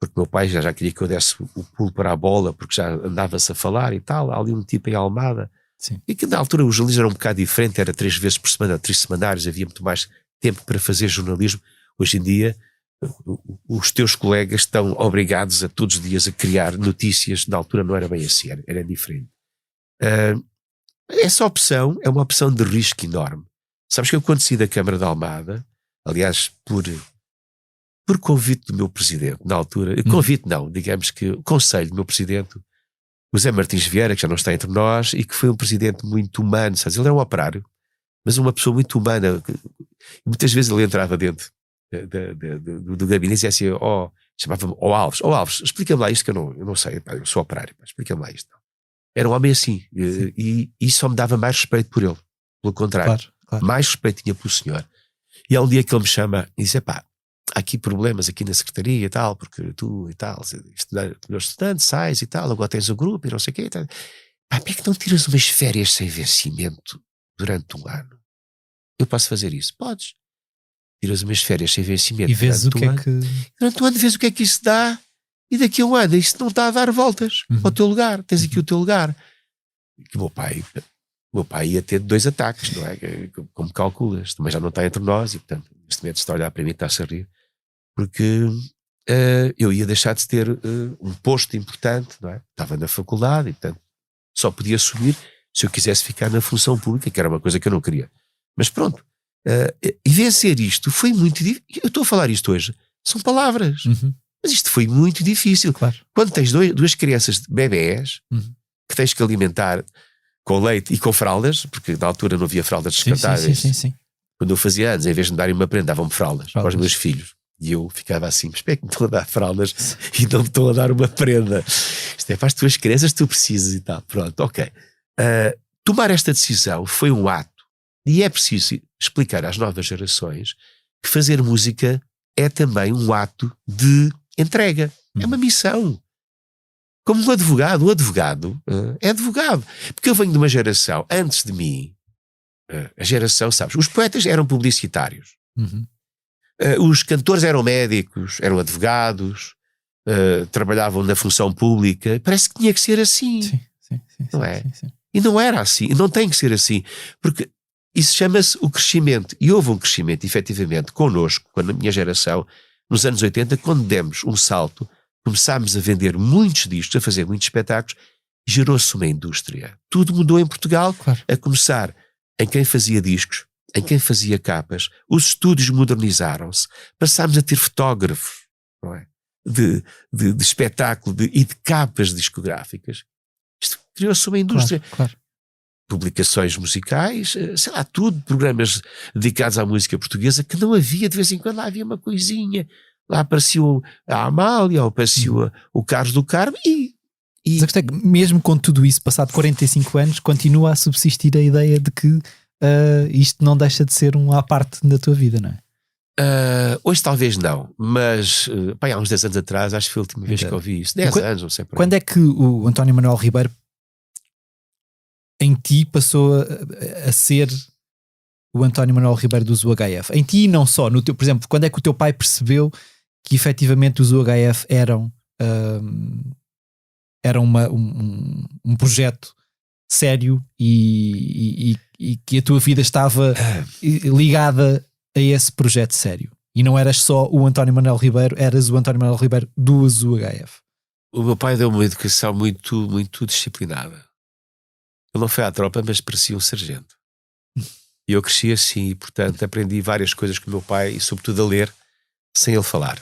Porque meu pai já queria que eu desse o pulo para a bola, porque já andava-se a falar e tal. Há ali um tipo em Almada. Sim. E que na altura o jornalismo era um bocado diferente, era 3 vezes por semana, 3 semanários, havia muito mais tempo para fazer jornalismo. Hoje em dia, os teus colegas estão obrigados a todos os dias a criar notícias. Na altura não era bem assim, era diferente. Essa opção é uma opção de risco enorme. Sabes que eu, quando saí da Câmara de Almada, aliás, por convite do meu presidente, na altura, convite não, digamos que o conselho do meu presidente, o Zé Martins Vieira, que já não está entre nós, e que foi um presidente muito humano, sabes? Ele era um operário, mas uma pessoa muito humana. Muitas vezes ele entrava dentro do gabinete e dizia assim: chamava-me Alves, explica-me lá isto que eu não sei, pá, eu sou operário, explica-me lá isto. Era um homem assim, e isso só me dava mais respeito por ele, pelo contrário, claro. Mais respeito tinha pelo senhor. E há um dia que ele me chama e diz: pá, há aqui problemas aqui na secretaria e tal, porque tu e tal, meus estudantes, sais e tal, agora tens o grupo e não sei o quê. Pá, como é que não tiras umas férias sem vencimento durante um ano? Eu posso fazer isso? Podes. Tiras umas férias sem vencimento e vês durante um ano. Durante um ano vês o que é que isso dá, e daqui a um ano isso não está a dar voltas ao teu lugar, tens aqui o teu lugar. Que meu pai ia ter 2 ataques, não é? Como calculas, também já não está entre nós, e portanto neste momento está a olhar para mim e está-se a rir, porque eu ia deixar de ter um posto importante, não é? Estava na faculdade e portanto só podia subir se eu quisesse ficar na função pública, que era uma coisa que eu não queria. Mas pronto, e vencer isto foi muito difícil. Eu estou a falar isto hoje, são palavras, mas isto foi muito difícil. Claro. Quando tens 2 crianças de bebés que tens que alimentar com leite e com fraldas, porque na altura não havia fraldas descartáveis. Sim. Quando eu fazia anos, em vez de me darem uma prenda, davam-me fraldas para os meus filhos. E eu ficava assim: mas espera que me estão a dar fraldas e não me estão a dar uma prenda. Isto é para as tuas crianças, tu precisas e tal. Pronto, ok. Tomar esta decisão foi um ato, e é preciso explicar às novas gerações que fazer música é também um ato de entrega. É uma missão. Como um advogado, o advogado é advogado. Porque eu venho de uma geração, antes de mim, a geração, sabes, os poetas eram publicitários. Os cantores eram médicos, eram advogados, trabalhavam na função pública. Parece que tinha que ser assim. Sim, não é? Sim. E não era assim, e não tem que ser assim. Porque isso chama-se o crescimento. E houve um crescimento, efetivamente, connosco, quando a minha geração, nos anos 80, quando demos um salto, começámos a vender muitos discos, a fazer muitos espetáculos, e gerou-se uma indústria. Tudo mudou em Portugal, claro. A começar em quem fazia discos, em quem fazia capas. Os estúdios modernizaram-se. Passámos a ter fotógrafos, não é? de espetáculo e de capas discográficas. Isto criou-se uma indústria. Claro. publicações musicais, sei lá, tudo, programas dedicados à música portuguesa, que não havia, de vez em quando lá havia uma coisinha, lá apareceu a Amália, ou apareceu o Carlos do Carmo, Mas a questão é que, mesmo com tudo isso, passado 45 anos, continua a subsistir a ideia de que isto não deixa de ser à parte da tua vida, não é? Hoje talvez não, mas há uns 10 anos atrás, acho que foi a última vez que ouvi isso. 10 anos, não sei por aí. Quando é que o António Manuel Ribeiro em ti passou a ser o António Manuel Ribeiro dos UHF? Em ti, não só, por exemplo, quando é que o teu pai percebeu que efetivamente os UHF eram um projeto sério e que a tua vida estava ligada a esse projeto sério? E não eras só o António Manuel Ribeiro, eras o António Manuel Ribeiro dos UHF. O meu pai deu-me uma educação muito, muito disciplinada. Ele não foi à tropa, mas parecia um sargento. E eu cresci assim, e portanto aprendi várias coisas com o meu pai, e sobretudo a ler, sem ele falar.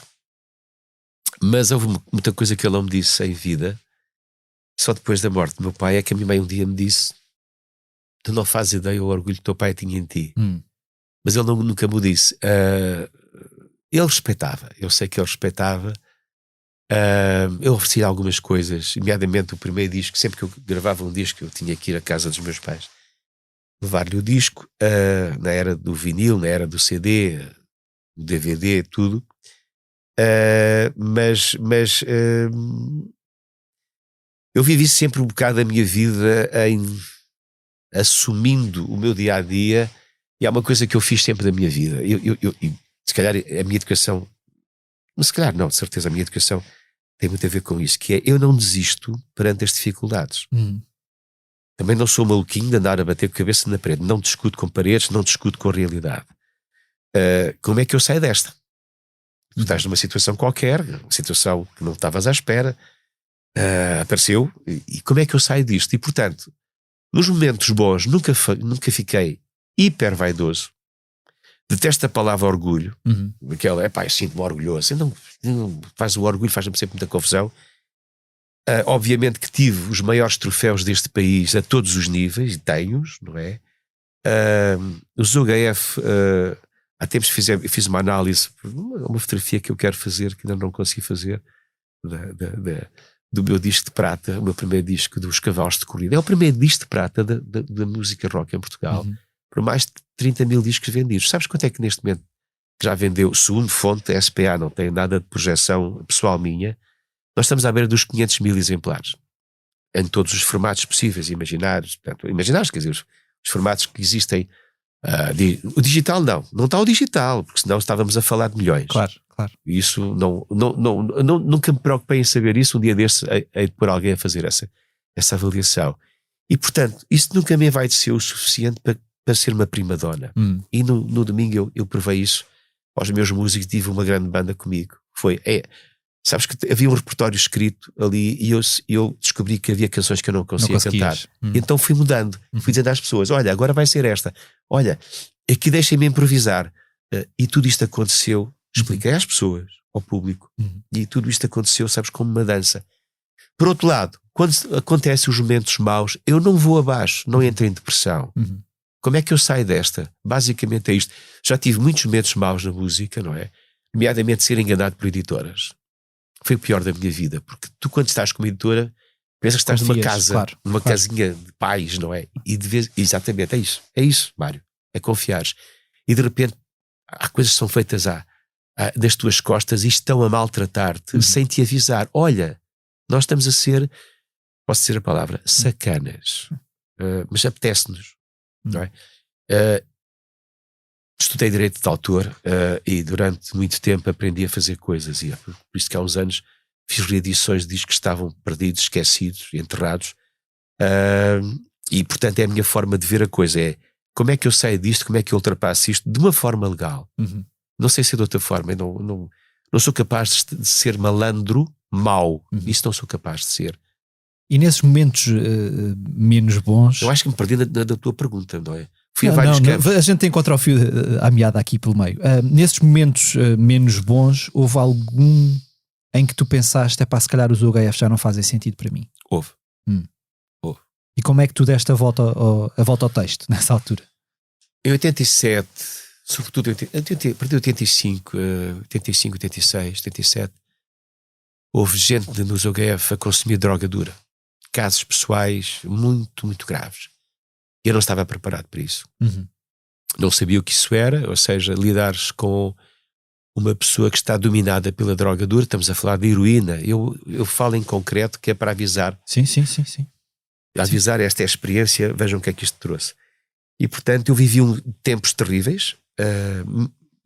Mas houve muita coisa que ele não me disse em vida. Só depois da morte do meu pai é que a minha mãe um dia me disse: tu não fazes ideia do orgulho que o teu pai tinha em ti. Mas ele nunca me disse. Ele respeitava, eu sei que ele respeitava. Eu oferecia algumas coisas, nomeadamente o primeiro disco. Sempre que eu gravava um disco, eu tinha que ir à casa dos meus pais, levar-lhe o disco, na era do vinil, na era do CD, do DVD, tudo. Mas eu vivi sempre um bocado a minha vida assumindo o meu dia a dia, e há uma coisa que eu fiz sempre da minha vida. Se calhar a minha educação, mas se calhar não, de certeza a minha educação tem muito a ver com isso, que é: eu não desisto perante as dificuldades. Também não sou maluquinho de andar a bater com a cabeça na parede, não discuto com paredes, não discuto com a realidade. Como é que eu saio desta? Tu estás numa situação qualquer, uma situação que não estavas à espera, apareceu, e como é que eu saio disto? E portanto, nos momentos bons nunca fiquei hiper vaidoso. Detesto a palavra orgulho. Aquela, eu sinto-me orgulhoso. Não, faz o orgulho, faz-me sempre muita confusão. Obviamente que tive os maiores troféus deste país a todos os níveis, e tenho-os, não é? Os UHF, há tempos fiz uma análise, uma fotografia que eu quero fazer, que ainda não consegui fazer, do meu disco de prata, o meu primeiro disco dos Cavalos de Corrida. É o primeiro disco de prata da música rock em Portugal, por mais de 30 mil discos vendidos. Sabes quanto é que neste momento já vendeu? Segundo fonte, SPA, não tem nada de projeção pessoal minha, nós estamos à beira dos 500 mil exemplares, em todos os formatos possíveis e imaginários. Portanto, imaginários, quer dizer, os formatos que existem. O digital não está o digital, porque senão estávamos a falar de milhões. Claro. Isso nunca me preocupei em saber isso. Um dia desse hei de pôr alguém a fazer essa avaliação. E portanto, isso nunca me vai ser o suficiente para ser uma prima dona. E no domingo eu provei isso aos meus músicos. Tive uma grande banda comigo. Sabes que havia um repertório escrito ali, e eu descobri que havia canções que eu não conseguia cantar. Então fui mudando, fui dizendo às pessoas: olha, agora vai ser esta, olha, aqui deixem-me improvisar. E tudo isto aconteceu, expliquei às pessoas, ao público, e tudo isto aconteceu, sabes, como uma dança. Por outro lado, quando acontecem os momentos maus, eu não vou abaixo, não entro em depressão. Como é que eu saio desta? Basicamente é isto. Já tive muitos momentos maus na música, não é? Nomeadamente ser enganado por editoras. Foi o pior da minha vida, porque tu, quando estás como editora, pensas que estás numa casa, numa casinha de pais, não é? E de vez, exatamente, é isso, Mário, é confiares. E de repente há coisas que são feitas das tuas costas e estão a maltratar-te sem te avisar. Olha, nós estamos a ser, posso dizer a palavra, sacanas, mas apetece-nos, não é? Estudei Direito de Autor e durante muito tempo aprendi a fazer coisas, e por isso que há uns anos fiz reedições de discos que estavam perdidos, esquecidos, enterrados, e portanto é a minha forma de ver a coisa, é como é que eu saio disto, como é que eu ultrapasso isto de uma forma legal. Não sei se é de outra forma. Eu não sou capaz de ser malandro, mau. Isso não sou capaz de ser. E nesses momentos menos bons, eu acho que me perdi na tua pergunta, não é? Fui a vários campos. A gente encontra o fio à meada aqui pelo meio. Nesses momentos menos bons, houve algum em que tu pensaste: se calhar os UHF já não fazem sentido para mim? Houve. E E como é que tu deste a volta ao texto nessa altura? Em 87, sobretudo a partir de 85, 86, 87, houve gente nos OGF a consumir droga dura. Casos pessoais muito, muito graves. E eu não estava preparado para isso. Não sabia o que isso era, ou seja, lidares com uma pessoa que está dominada pela droga dura. Estamos a falar de heroína. Eu falo em concreto que é para avisar. Sim. Avisar, esta é a experiência, vejam o que é que isto trouxe. E portanto eu vivi tempos terríveis,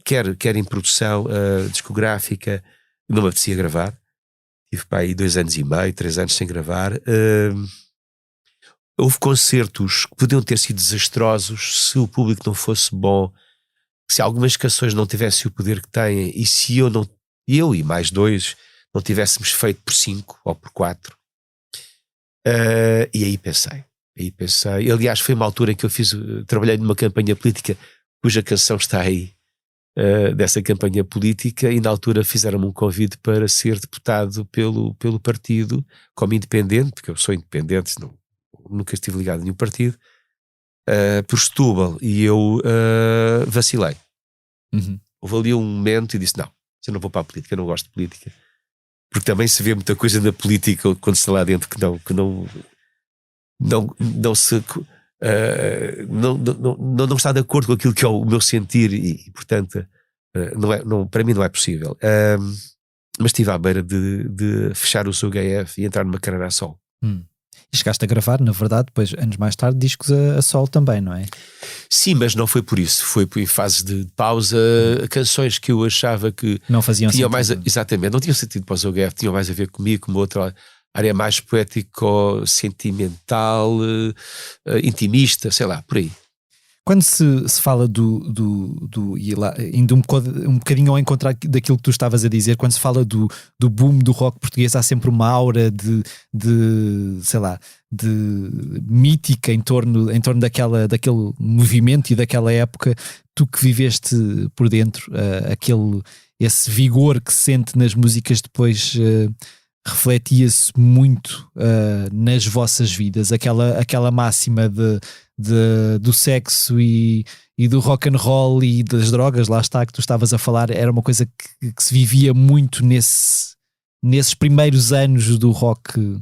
quer em produção discográfica, não me apetecia gravar. Tive para aí 2 anos e meio, 3 anos sem gravar. Houve concertos que podiam ter sido desastrosos se o público não fosse bom, se algumas canções não tivessem o poder que têm, e se eu e mais 2 não tivéssemos feito por 5 ou por 4. E aí pensei. Aliás, foi uma altura em que eu trabalhei numa campanha política cuja canção está aí, dessa campanha política, e na altura fizeram-me um convite para ser deputado pelo partido como independente, porque eu sou independente, nunca estive ligado a nenhum partido, por Setúbal, e eu vacilei. Houve ali um momento e disse: não, eu não vou para a política, eu não gosto de política, porque também se vê muita coisa na política quando se está lá dentro que não está de acordo com aquilo que é o meu sentir, e portanto para mim não é possível. Mas estive à beira de fechar o seu HF e entrar numa carreira a solo. E chegaste a gravar, na verdade, depois, anos mais tarde, discos a solo também, não é? Sim, mas não foi por isso. Foi em fase de pausa, canções que eu achava que não faziam tinham sentido. mais, exatamente, não tinham sentido para o seu HF, tinham mais a ver comigo, com uma outra área mais poético, sentimental, intimista, sei lá, por aí. Quando se fala e lá, indo um bocadinho ao encontro daquilo que tu estavas a dizer, quando se fala do boom do rock português, há sempre uma aura de mítica em torno daquele movimento e daquela época. Tu que viveste por dentro, esse vigor que se sente nas músicas depois refletia-se muito nas vossas vidas, aquela máxima do sexo e do rock and roll e das drogas, lá está, que tu estavas a falar, era uma coisa que se vivia muito nesses primeiros anos do rock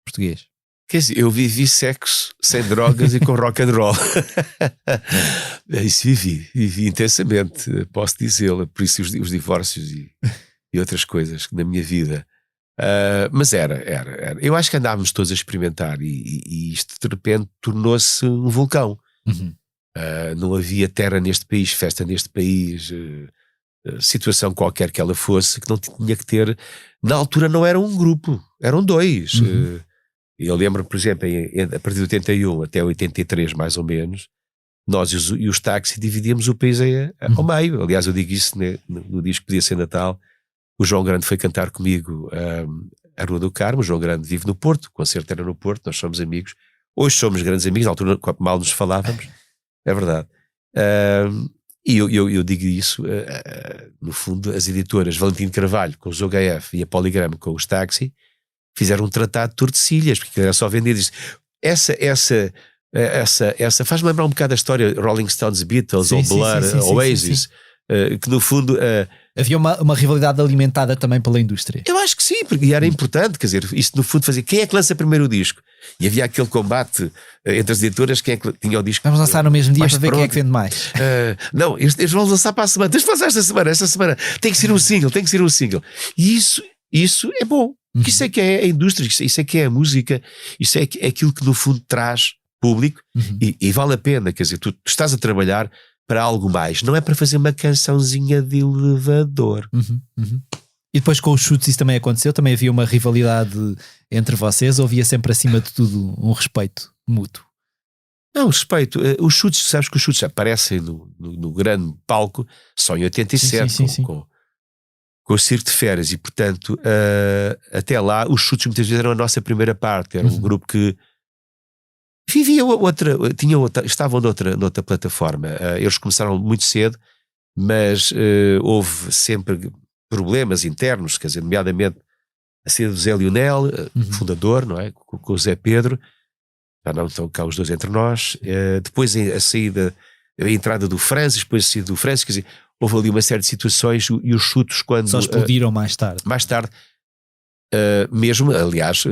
português. Quer dizer, eu vivi sexo sem drogas e com rock and roll. Isso vivi intensamente, posso dizê-lo, por isso os divórcios e outras coisas na minha vida. Mas era. Eu acho que andávamos todos a experimentar, e isto de repente tornou-se um vulcão. Não havia terra neste país, festa neste país, situação qualquer que ela fosse, que não tinha que ter. Na altura não era um grupo, eram 2. Eu lembro, por exemplo, a partir de 81 até 83, mais ou menos, nós e os táxis dividíamos o país ao meio. Aliás, eu digo isso no disco Podia Ser Natal. O João Grande foi cantar comigo a Rua do Carmo. O João Grande vive no Porto, o concerto era no Porto, nós somos amigos. Hoje somos grandes amigos, na altura mal nos falávamos, é verdade. E eu digo isso, no fundo, as editoras Valentim Carvalho com os OGF e a Poligrama com os Táxi fizeram um tratado de Tordesilhas, porque era só vender isso. Essa faz-me lembrar um bocado a história Rolling Stones, Beatles, ou Blur, Oasis, sim. Que no fundo havia uma rivalidade alimentada também pela indústria. Eu acho que sim, porque era importante, quer dizer, isto no fundo fazia quem é que lança primeiro o disco, e havia aquele combate entre as editoras, quem é que tinha o disco. Vamos lançar no mesmo dia para ver quem é que vende mais. Não, eles vão lançar para a semana, tens de lançar esta semana tem que ser um single, e isso é bom, porque isso é que é a indústria, isso é que é a música, isso é aquilo que no fundo traz público, e vale a pena, quer dizer, tu estás a trabalhar para algo mais, não é para fazer uma cançãozinha de elevador. E depois com os Chutes isso também aconteceu? Também havia uma rivalidade entre vocês, ou havia sempre acima de tudo um respeito mútuo? Não, respeito. Os Chutes, sabes que os Chutes aparecem no grande palco só em 87, sim. Com o Circo de Férias, e portanto até lá os Chutes muitas vezes eram a nossa primeira parte, era um grupo que vivia estavam noutra plataforma. Eles começaram muito cedo, mas houve sempre problemas internos, quer dizer, nomeadamente a saída do Zé Lionel, fundador, não é? Com o Zé Pedro, Já não estão cá os dois entre nós. Depois a entrada do Francis, depois a saída do Francis, quer dizer, houve ali uma série de situações e os chutos quando... Só explodiram mais tarde. Mais tarde, mesmo, aliás,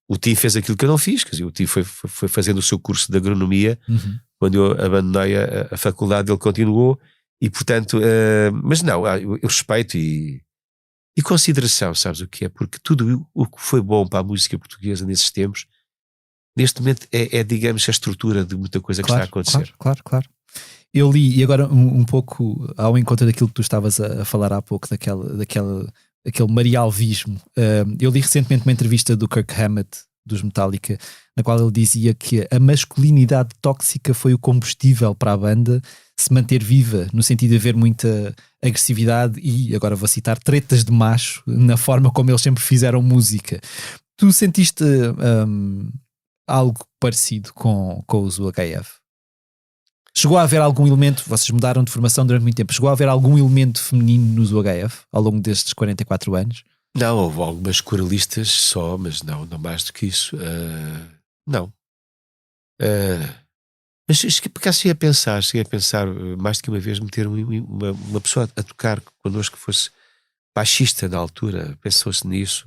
o Tim fez aquilo que eu não fiz, quer dizer, o Tim foi fazendo o seu curso de agronomia, quando eu abandonei a faculdade ele continuou, e portanto, mas não, eu respeito e consideração, sabes o que é? Porque tudo o que foi bom para a música portuguesa nesses tempos, neste momento digamos, a estrutura de muita coisa que está a acontecer. Claro. Eu li, e agora um pouco ao encontro daquilo que tu estavas a falar há pouco, daquele marialvismo. Eu li recentemente uma entrevista do Kirk Hammett, dos Metallica, na qual ele dizia que a masculinidade tóxica foi o combustível para a banda se manter viva, no sentido de haver muita agressividade e, agora vou citar, tretas de macho na forma como eles sempre fizeram música. Tu sentiste algo parecido com os UHF? Chegou a haver algum elemento, vocês mudaram de formação durante muito tempo, chegou a haver algum elemento feminino nos UHF ao longo destes 44 anos? Não, houve algumas coralistas só, mas não mais do que isso. Não. Mas porque cheguei a pensar mais do que uma vez meter uma pessoa a tocar connosco que fosse baixista na altura, pensou-se nisso,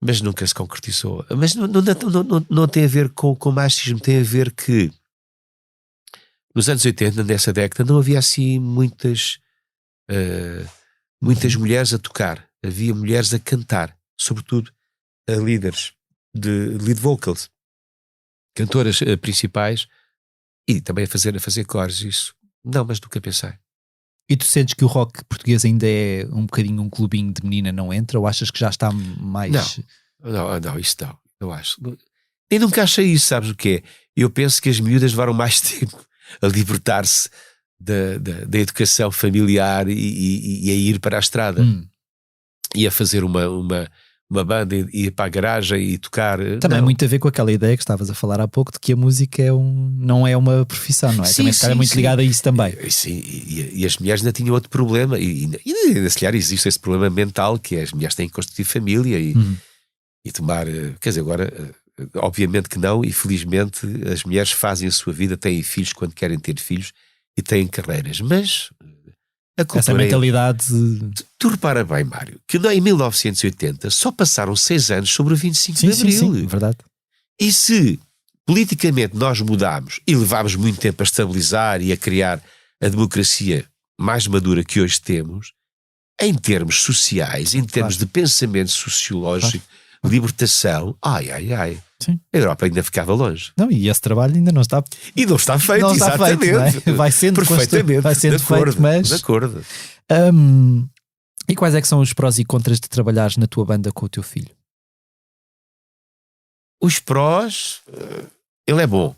mas nunca se concretizou. Mas não tem a ver com machismo, tem a ver que nos anos 80, nessa década, não havia assim muitas mulheres a tocar. Havia mulheres a cantar, sobretudo líderes de lead vocals, cantoras principais, e também a fazer cores, isso. Não, mas nunca pensei. E tu sentes que o rock português ainda é um bocadinho um clubinho de menina, não entra? Ou achas que já está mais... Não, isso não, eu acho. Eu nunca achei isso, sabes o que é? Eu penso que as miúdas levaram mais tempo a libertar-se da educação familiar e a ir para a estrada. E a fazer uma banda e ir para a garagem e tocar. Também muito a ver com aquela ideia que estavas a falar há pouco de que a música não é uma profissão, não é? Sim, também se calhar é muito ligada a isso também. Sim, e as mulheres ainda tinham outro problema, e se calhar existe esse problema mental, que as mulheres têm que constituir família e tomar, quer dizer, agora obviamente que não, e felizmente as mulheres fazem a sua vida, têm filhos quando querem ter filhos e têm carreiras, mas essa mentalidade... Tu repara bem, Mário, que em 1980 só passaram 6 anos sobre o 25 de Abril. Sim, verdade. E se politicamente nós mudámos e levámos muito tempo a estabilizar e a criar a democracia mais madura que hoje temos, em termos sociais, em termos de pensamento sociológico, libertação, Sim. A Europa ainda ficava longe. Não, e esse trabalho ainda não está... E não está feito, não está exatamente. Feito, não é? Vai sendo perfeitamente, vai sendo feito, mas... De acordo. E quais é que são os prós e contras de trabalhares na tua banda com o teu filho? Os prós, ele é bom.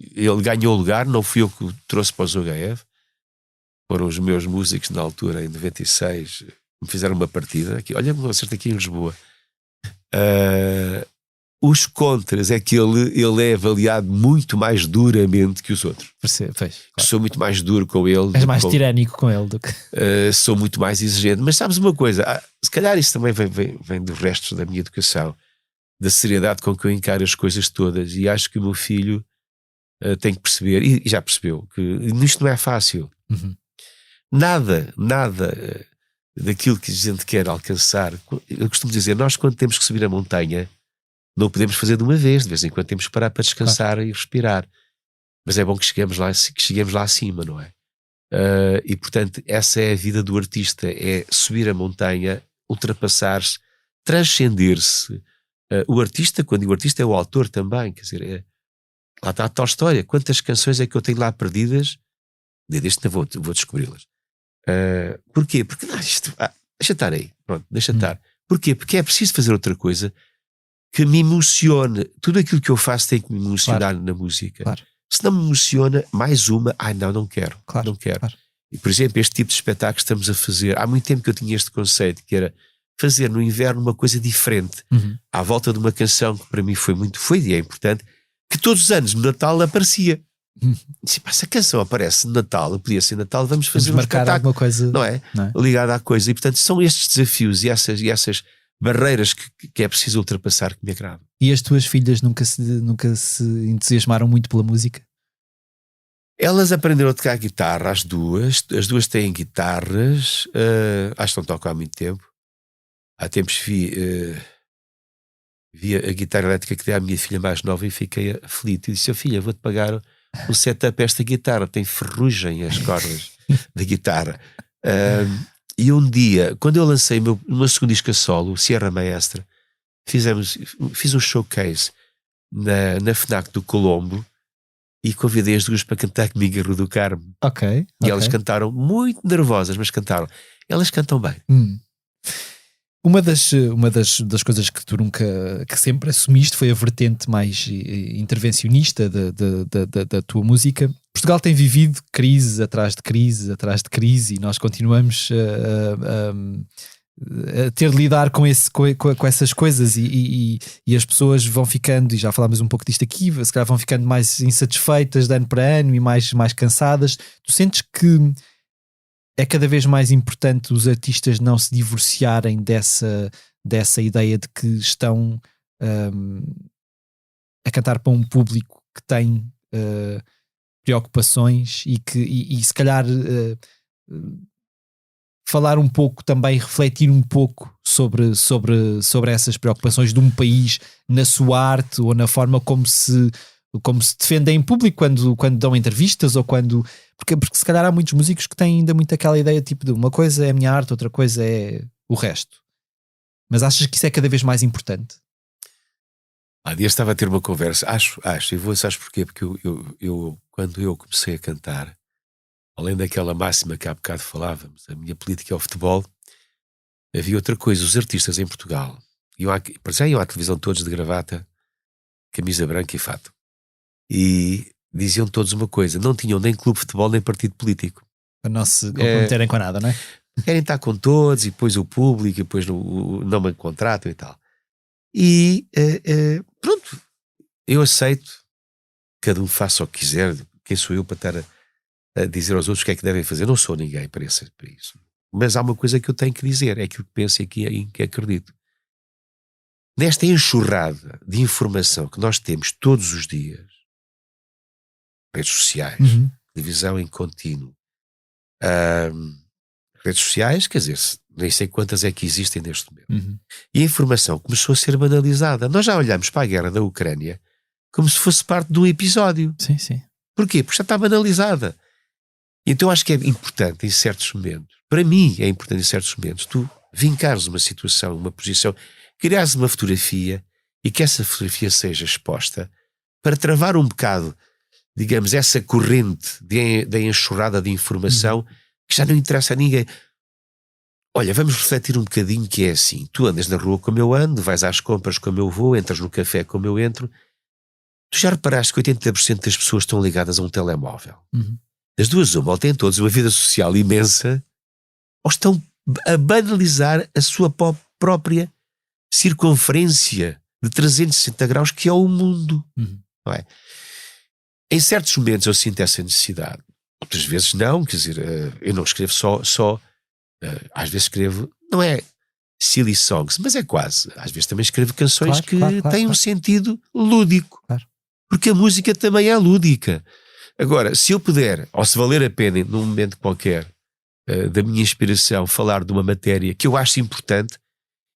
Ele ganhou o lugar, não fui eu que o trouxe para os UHF. Foram os meus músicos na altura, em 96, me fizeram uma partida. Aqui, olha, me acertei aqui em Lisboa. Os contras é que ele é avaliado muito mais duramente que os outros. Sou muito mais duro com ele. És mais tirânico com ele do que... Sou muito mais exigente. Mas sabes uma coisa? Se calhar isso também vem dos restos da minha educação, da seriedade com que eu encaro as coisas todas. E acho que o meu filho tem que perceber, e já percebeu, que nisto não é fácil. Nada daquilo que a gente quer alcançar. Eu costumo dizer, nós quando temos que subir a montanha, não podemos fazer de vez em quando temos que parar para descansar e respirar. Mas é bom que cheguemos lá acima, não é? E portanto, essa é a vida do artista, é subir a montanha, ultrapassar-se, transcender-se. O artista, quando digo artista, é o autor também, quer dizer, lá está a tal história. Quantas canções é que eu tenho lá perdidas? Deste vou descobri-las. Porquê? Porque deixa estar aí, pronto, deixa estar. Porquê? Porque é preciso fazer outra coisa que me emocione. Tudo aquilo que eu faço tem que me emocionar na música. Se não me emociona, mais uma, não quero. Não quero. E, por exemplo, este tipo de espetáculo que estamos a fazer, há muito tempo que eu tinha este conceito, que era fazer no inverno uma coisa diferente, à volta de uma canção que para mim foi e é importante, que todos os anos no Natal aparecia. Se a canção aparece no Natal, podia ser Natal, vamos fazer um espetáculo, alguma coisa, não é? Ligada à coisa. E portanto são estes desafios e essas barreiras que é preciso ultrapassar que me agradam. E as tuas filhas nunca se entusiasmaram muito pela música? Elas aprenderam a tocar guitarra, as duas têm guitarras, acho que não tocam há muito tempo. Há tempos vi a guitarra elétrica que dei à minha filha mais nova e fiquei aflito. E disse: filha, vou-te pagar um setup a esta guitarra, tem ferrugem as cordas da guitarra. E um dia, quando eu lancei o meu segundo disco a solo, o Sierra Maestra, fiz um showcase na FNAC do Colombo e convidei as duas para cantar comigo a Rua do Carmo. Ok. E elas cantaram muito nervosas, mas cantaram. Elas cantam bem. Uma das coisas que tu que sempre assumiste foi a vertente mais intervencionista da tua música. Portugal tem vivido crise atrás de crise atrás de crise e nós continuamos a ter de lidar com essas coisas e as pessoas vão ficando, e já falámos um pouco disto aqui, se calhar vão ficando mais insatisfeitas de ano para ano e mais cansadas. Tu sentes que é cada vez mais importante os artistas não se divorciarem dessa ideia de que estão a cantar para um público que tem preocupações e se calhar falar um pouco também, refletir um pouco sobre essas preocupações de um país na sua arte ou na forma como se defendem em público quando dão entrevistas ou quando... Porque se calhar há muitos músicos que têm ainda muito aquela ideia tipo de uma coisa é a minha arte, outra coisa é o resto. Mas achas que isso é cada vez mais importante? Há dias estava a ter uma conversa, acho, e sabes porquê? Porque eu quando eu comecei a cantar, além daquela máxima que há bocado falávamos, a minha política é o futebol, havia outra coisa, os artistas em Portugal, iam à televisão todos de gravata, camisa branca e fato. E diziam todos uma coisa: não tinham nem clube de futebol nem partido político. Para não se comprometerem com nada, não é? Querem estar com todos e depois o público e depois não me contratam e tal. E pronto, eu aceito, cada um faça o que quiser. Quem sou eu para estar a dizer aos outros o que é que devem fazer? Não sou ninguém para isso. Mas há uma coisa que eu tenho que dizer, é aquilo que penso e em que acredito. Nesta enxurrada de informação que nós temos todos os dias, redes sociais, televisão em contínuo, redes sociais, quer dizer, nem sei quantas é que existem neste momento. E a informação começou a ser banalizada. Nós já olhamos para a guerra da Ucrânia como se fosse parte de um episódio. Sim, sim. Porquê? Porque já está banalizada. Então acho que é importante em certos momentos, para mim é importante em certos momentos, tu vincares uma situação, uma posição, criares uma fotografia e que essa fotografia seja exposta para travar um bocado, digamos, essa corrente da enxurrada de informação que já não interessa a ninguém. Olha, vamos refletir um bocadinho que é assim. Tu andas na rua como eu ando, vais às compras como eu vou, entras no café como eu entro. Tu já reparaste que 80% das pessoas estão ligadas a um telemóvel? Das duas uma, ou têm todos uma vida social imensa, ou estão a banalizar a sua própria circunferência de 360 graus que é o mundo. Não é? Em certos momentos eu sinto essa necessidade, outras vezes não, quer dizer, eu não escrevo só às vezes escrevo, não é silly songs, mas é quase, às vezes também escrevo canções que têm um sentido lúdico, porque a música também é lúdica. Agora, se eu puder, ou se valer a pena num momento qualquer da minha inspiração, falar de uma matéria que eu acho importante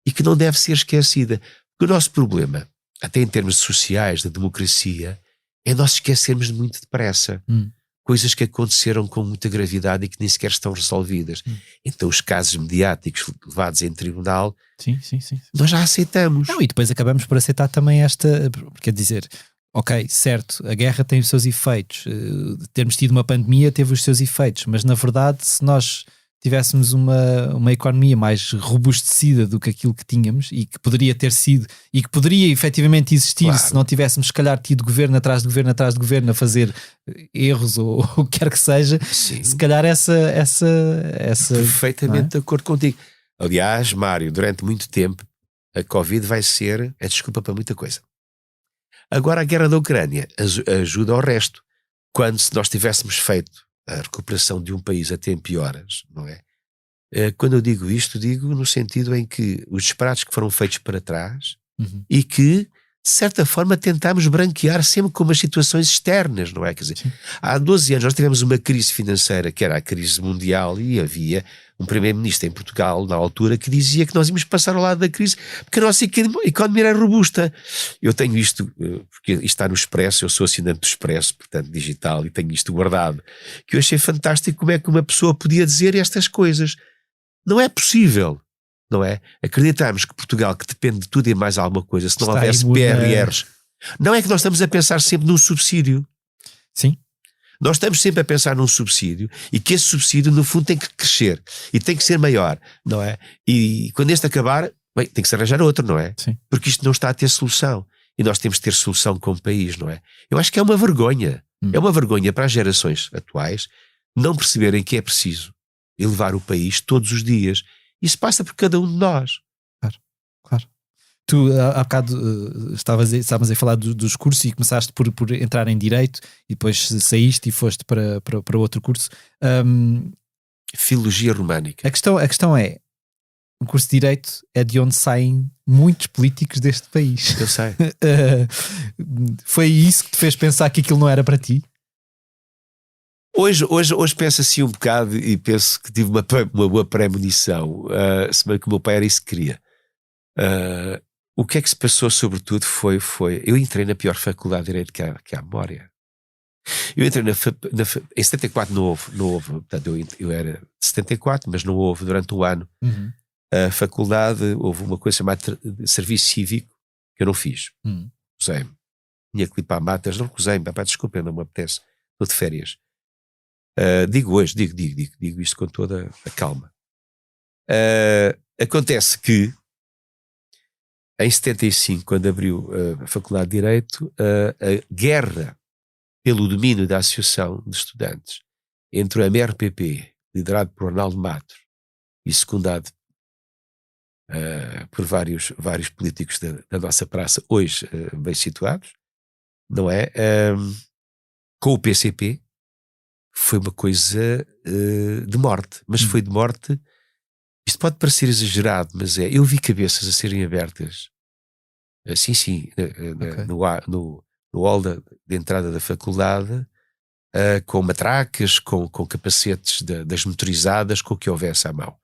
e que não deve ser esquecida, porque o nosso problema, até em termos sociais, da democracia, é nós esquecermos muito depressa coisas que aconteceram com muita gravidade e que nem sequer estão resolvidas. Então os casos mediáticos levados em tribunal, sim. nós já aceitamos. Não, e depois acabamos por aceitar também quer dizer, ok, certo, a guerra tem os seus efeitos, termos tido uma pandemia teve os seus efeitos, mas na verdade se nós tivéssemos uma economia mais robustecida do que aquilo que tínhamos e que poderia ter sido e que poderia efetivamente existir se não tivéssemos se calhar tido governo atrás de governo atrás de governo a fazer erros ou o que quer que seja, se calhar essa perfeitamente de acordo contigo. Aliás, Mário, durante muito tempo a Covid vai ser a desculpa para muita coisa. Agora a guerra da Ucrânia ajuda ao resto. Se nós tivéssemos feito a recuperação de um país a tempo e horas, não é? Quando eu digo isto, digo no sentido em que os disparates que foram feitos para trás e que, de certa forma, tentámos branquear sempre com as situações externas, não é? Quer dizer, há 12 anos nós tivemos uma crise financeira que era a crise mundial e havia um primeiro-ministro em Portugal, na altura, que dizia que nós íamos passar ao lado da crise porque a nossa economia era robusta. Eu tenho isto, porque isto está no Expresso, eu sou assinante do Expresso, portanto digital, e tenho isto guardado, que eu achei fantástico como é que uma pessoa podia dizer estas coisas. Não é possível, não é? Acreditarmos que Portugal, que depende de tudo e mais alguma coisa, se não houvesse PRRs, não é que nós estamos a pensar sempre num subsídio. Sim. Nós estamos sempre a pensar num subsídio e que esse subsídio, no fundo, tem que crescer e tem que ser maior, não é? E quando este acabar, bem, tem que se arranjar outro, não é? Sim. Porque isto não está a ter solução e nós temos de ter solução como país, não é? Eu acho que é uma vergonha. É uma vergonha para as gerações atuais não perceberem que é preciso elevar o país todos os dias. Isso passa por cada um de nós. Claro. Tu há bocado estávamos a falar dos cursos e começaste por entrar em Direito e depois saíste e foste para outro curso. Filologia românica. A questão é, o curso de Direito é de onde saem muitos políticos deste país. Eu sei. Foi isso que te fez pensar que aquilo não era para ti? Hoje penso assim um bocado e penso que tive uma boa premonição, se bem que o meu pai era isso que queria. O que é que se passou sobretudo foi eu entrei na pior faculdade de Direito que há memória. Eu entrei em 74 não houve, portanto eu era de 74, mas não houve durante um ano. A faculdade, houve uma coisa chamada Serviço Cívico que eu não fiz. Recusei-me. Tinha que ir para matas, não recusei-me, desculpa, não me apetece, estou de férias. Digo isto com toda a calma. Acontece que em 75, quando abriu a Faculdade de Direito, a guerra pelo domínio da Associação de Estudantes entre o MRPP, liderado por Arnaldo Matos e secundado por vários políticos da nossa praça, hoje bem situados, não é? Com o PCP, foi uma coisa de morte, mas foi de morte. Isto pode parecer exagerado, mas eu vi cabeças a serem abertas, sim, Okay. no hall de entrada da faculdade, com matracas, com capacetes das motorizadas, com o que houvesse à mão.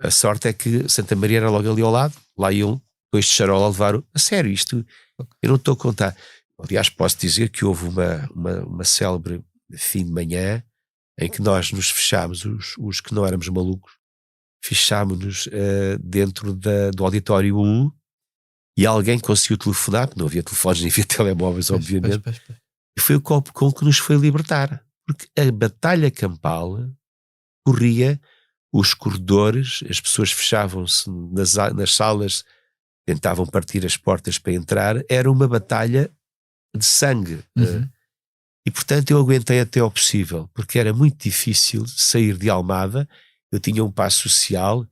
A sorte é que Santa Maria era logo ali ao lado, lá iam dois de charola a levar a sério isto. Eu não estou a contar. Aliás, posso dizer que houve uma célebre fim de manhã em que nós nos fechámos, os que não éramos malucos, fechámos-nos dentro do auditório 1 e alguém conseguiu telefonar, porque não havia telefones nem havia telemóveis, obviamente, e foi o copo com que nos foi libertar, porque a batalha campal corria os corredores, as pessoas fechavam-se nas salas, tentavam partir as portas para entrar, era uma batalha de sangue. E portanto eu aguentei até ao possível, porque era muito difícil sair de Almada. Eu tinha um passo social,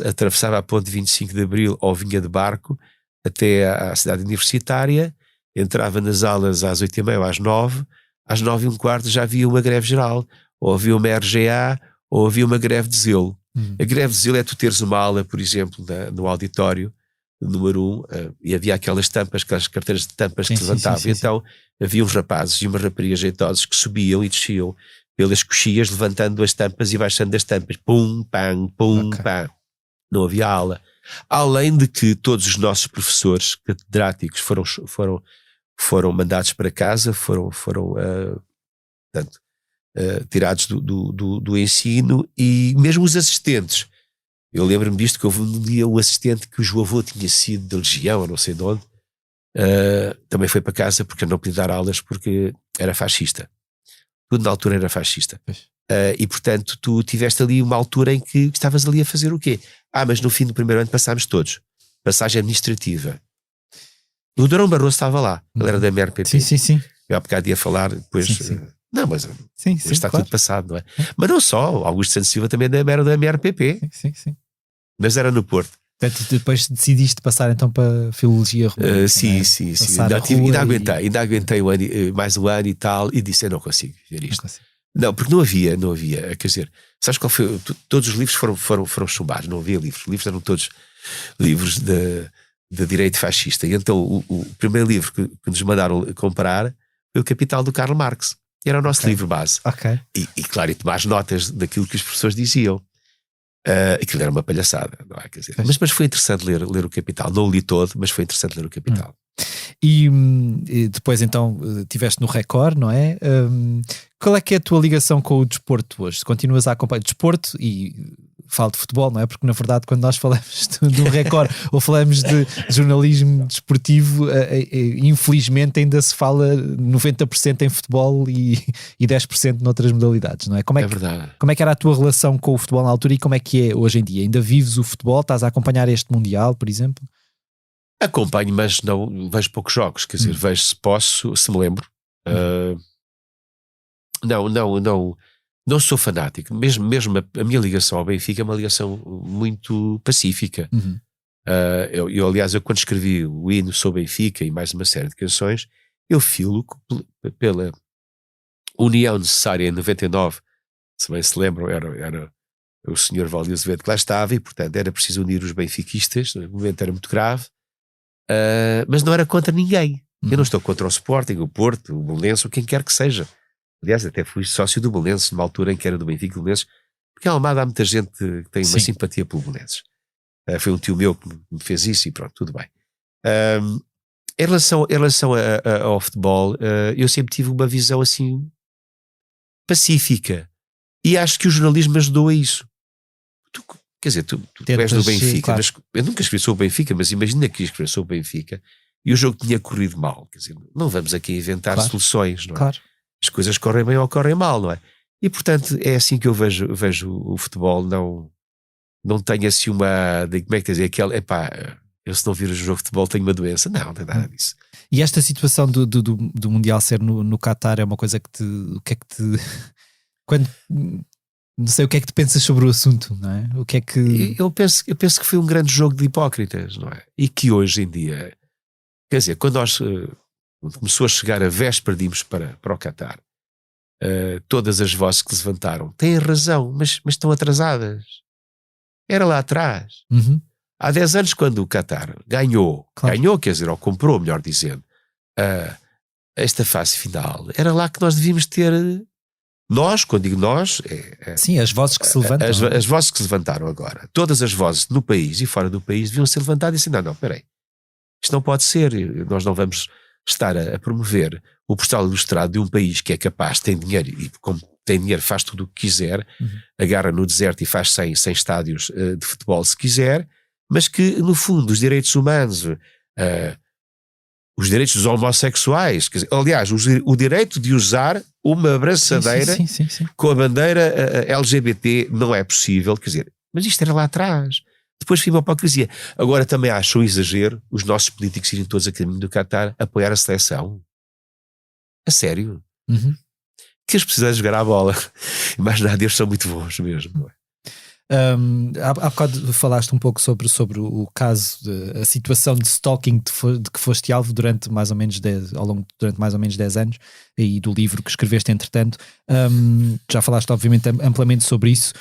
atravessava a ponte 25 de Abril ou vinha de barco até à cidade universitária, entrava nas aulas às 8h30 ou às 9h, às 9h15 já havia uma greve geral, ou havia uma RGA, ou havia uma greve de zelo. A greve de zelo é tu teres uma aula, por exemplo, no auditório número 1, e havia aquelas carteiras de tampas que se levantavam. Então havia uns rapazes e umas raparigas jeitosos que subiam e desciam pelas coxias, levantando as tampas e baixando as tampas. Pum, pam, pum, pam. Não havia aula. Além de que todos os nossos professores catedráticos foram mandados para casa, foram tirados do ensino, e mesmo os assistentes. Eu lembro-me disto, que houve um dia um assistente que o seu avô tinha sido de legião, ou não sei de onde, também foi para casa porque não podia dar aulas porque era fascista. Tudo na altura era fascista. E portanto tu tiveste ali uma altura em que estavas ali a fazer o quê? Mas no fim do primeiro ano passámos todos. Passagem administrativa. O Durão Barroso estava lá, ele era da MRPP. Sim. Eu há bocado ia falar depois. Não, mas está claro. tudo passado, não é? Mas não só, Augusto Santos Silva também era da MRPP. Sim. Mas era no Porto. Portanto, depois decidiste passar então para Filologia Romana. Sim. Ainda aguentei mais um ano e tal, e disse: eu não consigo ver isto. Não, porque não havia, quer dizer, sabes qual foi? Todos os livros foram chumbados, não havia livros. Os livros eram todos livros de direito fascista. E então o primeiro livro que nos mandaram comprar foi o Capital do Karl Marx. Era o nosso livro base. E claro, e tomar as notas daquilo que os professores diziam. Aquilo era uma palhaçada, não é? Quer dizer, mas foi interessante ler o Capital. Não o li todo, mas foi interessante ler o Capital. E depois então estiveste no Record, não é? Qual é que é a tua ligação com o desporto hoje? Continuas a acompanhar desporto e falo de futebol, não é? Porque na verdade quando nós falamos do Record ou falamos de jornalismo desportivo, infelizmente ainda se fala 90% em futebol e 10% noutras modalidades, não é? É verdade. Como é que era a tua relação com o futebol na altura e como é que é hoje em dia? Ainda vives o futebol? Estás a acompanhar este Mundial, por exemplo? Acompanho, mas não vejo poucos jogos. Quer dizer, vejo se posso, se me lembro. Não sou fanático. Mesmo a minha ligação ao Benfica é uma ligação muito pacífica. Aliás, quando escrevi o hino sobre Benfica e mais uma série de canções, eu filo pela união necessária em 99. Se bem se lembram, era o senhor Valdir Azevedo que lá estava e, portanto, era preciso unir os benfiquistas. O momento era muito grave. Mas não era contra ninguém. Eu não estou contra o Sporting, o Porto, o Belenenses, ou quem quer que seja. Aliás, até fui sócio do Belenenses numa altura em que era do Benfica e do Belenenses, porque em Almada há muita gente que tem uma simpatia pelo Belenenses. Foi um tio meu que me fez isso e pronto, tudo bem. Em relação ao futebol, eu sempre tive uma visão assim pacífica e acho que o jornalismo ajudou a isso. Quer dizer, tu és do Benfica, claro. Mas eu nunca escrevi sobre o Benfica, mas imagina que ia escrever sobre o Benfica e o jogo tinha corrido mal. Quer dizer, não vamos aqui inventar soluções, não é? Claro. As coisas correm bem ou correm mal, não é? E portanto é assim que eu vejo o futebol. Não tenho assim uma, como é que dizer, eu se não vir o jogo de futebol tenho uma doença. Não tem nada disso. E esta situação do Mundial ser no Qatar é uma coisa que o que é que te quando não sei o que é que tu pensas sobre o assunto, não é? O que é que... Eu penso que foi um grande jogo de hipócritas, não é? E que hoje em dia, quer dizer, quando começou a chegar a véspera de irmos para o Qatar, todas as vozes que se levantaram têm razão, mas estão atrasadas. Era lá atrás. Há 10 anos, quando o Qatar ganhou, quer dizer, ou comprou, melhor dizendo, esta fase final, era lá que nós devíamos ter... Nós, quando digo nós... Sim, as vozes que se levantam. As vozes que se levantaram agora. Todas as vozes no país e fora do país deviam ser levantadas e assim, não, peraí. Isto não pode ser. Nós não vamos estar a promover o postal ilustrado de um país que é capaz, tem dinheiro, e como tem dinheiro faz tudo o que quiser, agarra no deserto e faz 100 estádios de futebol se quiser, mas que, no fundo, os direitos humanos... os direitos dos homossexuais, quer dizer, aliás, o direito de usar uma abraçadeira sim. com a bandeira LGBT não é possível, quer dizer, mas isto era lá atrás. Depois foi uma hipocrisia. Agora também acho um exagero os nossos políticos irem todos a caminho do Qatar apoiar a seleção. A sério. Que eles precisam jogar à bola. Mas nada, eles são muito bons mesmo, não é? Há bocado falaste um pouco sobre o caso, a situação de stalking de que foste alvo durante mais ou menos 10 anos e do livro que escreveste entretanto. Já falaste obviamente amplamente sobre isso.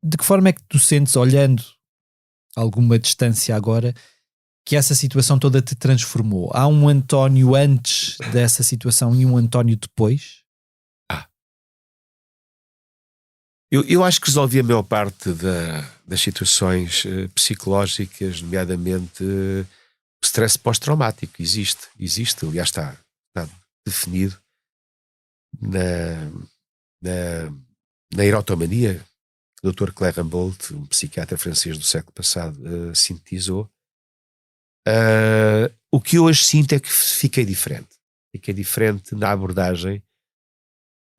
De que forma é que tu sentes, olhando alguma distância agora, que essa situação toda te transformou? Há um António antes dessa situação e um António depois? Eu acho que resolvi a maior parte das situações psicológicas, nomeadamente o stress pós-traumático. Existe, aliás está definido na erotomania que o Dr. Claire Rambold, um psiquiatra francês do século passado, sintetizou. O que eu hoje sinto é que fiquei diferente na abordagem.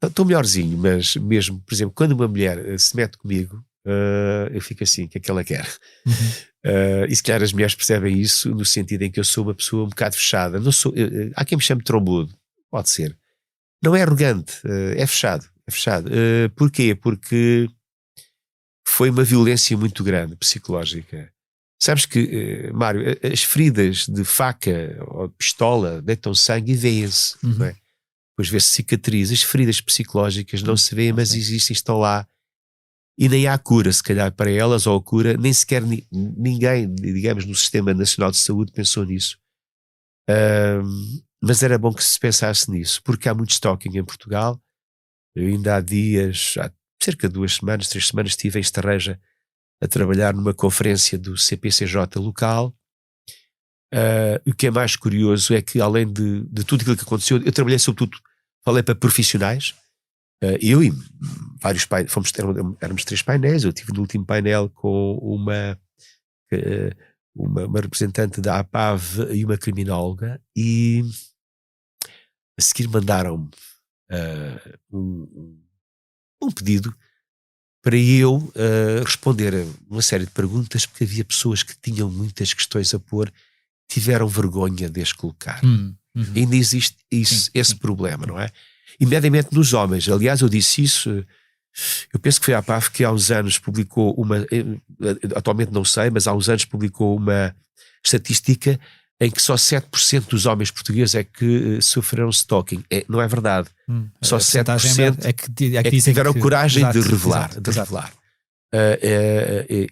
Estou melhorzinho, mas mesmo, por exemplo, quando uma mulher se mete comigo, eu fico assim, o que é que ela quer? E se calhar as mulheres percebem isso no sentido em que eu sou uma pessoa um bocado fechada. Não sou, há quem me chame trombudo, pode ser. Não é arrogante, é fechado. Porquê? Porque foi uma violência muito grande, psicológica. Sabes que, Mário, as feridas de faca ou de pistola deitam sangue e vêem-se, não é? depois vê-se cicatrizes, feridas psicológicas, não se vê, mas existem, estão lá. E nem há cura, se calhar, para elas, ou a cura, nem sequer ninguém, digamos, no Sistema Nacional de Saúde pensou nisso. Mas era bom que se pensasse nisso, porque há muito stalking em Portugal. Eu ainda há dias, há cerca de 2 semanas, 3 semanas, estive em Estarreja a trabalhar numa conferência do CPCJ local. O que é mais curioso é que, além de tudo aquilo que aconteceu, eu trabalhei sobretudo, falei para profissionais, eu e vários painéis, éramos 3 painéis. Eu estive no último painel com uma representante da APAV e uma criminóloga, e a seguir mandaram-me um pedido para eu responder a uma série de perguntas, porque havia pessoas que tinham muitas questões a pôr, tiveram vergonha de as colocar. Ainda existe esse problema, não é? Imediatamente nos homens. Aliás, eu disse isso, eu penso que foi a APAV que há uns anos publicou atualmente não sei, mas há uns anos publicou uma estatística em que só 7% dos homens portugueses é que sofreram stalking. Não é verdade. Só 7% é que tiveram coragem de revelar.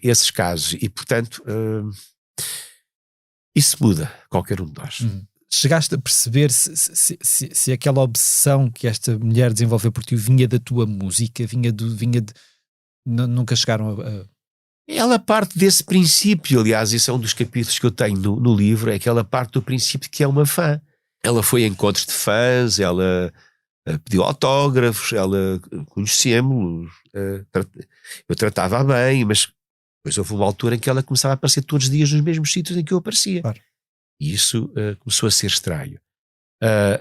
Esses casos. E, portanto, isso muda qualquer um de nós. Chegaste a perceber se aquela obsessão que esta mulher desenvolveu por ti vinha da tua música, nunca chegaram a... Ela parte desse princípio. Aliás, esse é um dos capítulos que eu tenho no livro, é que ela parte do princípio que é uma fã. Ela foi a encontros de fãs, ela pediu autógrafos, ela conhecemos, eu tratava-a bem, mas depois houve uma altura em que ela começava a aparecer todos os dias nos mesmos sítios em que eu aparecia. Claro. E isso começou a ser estranho.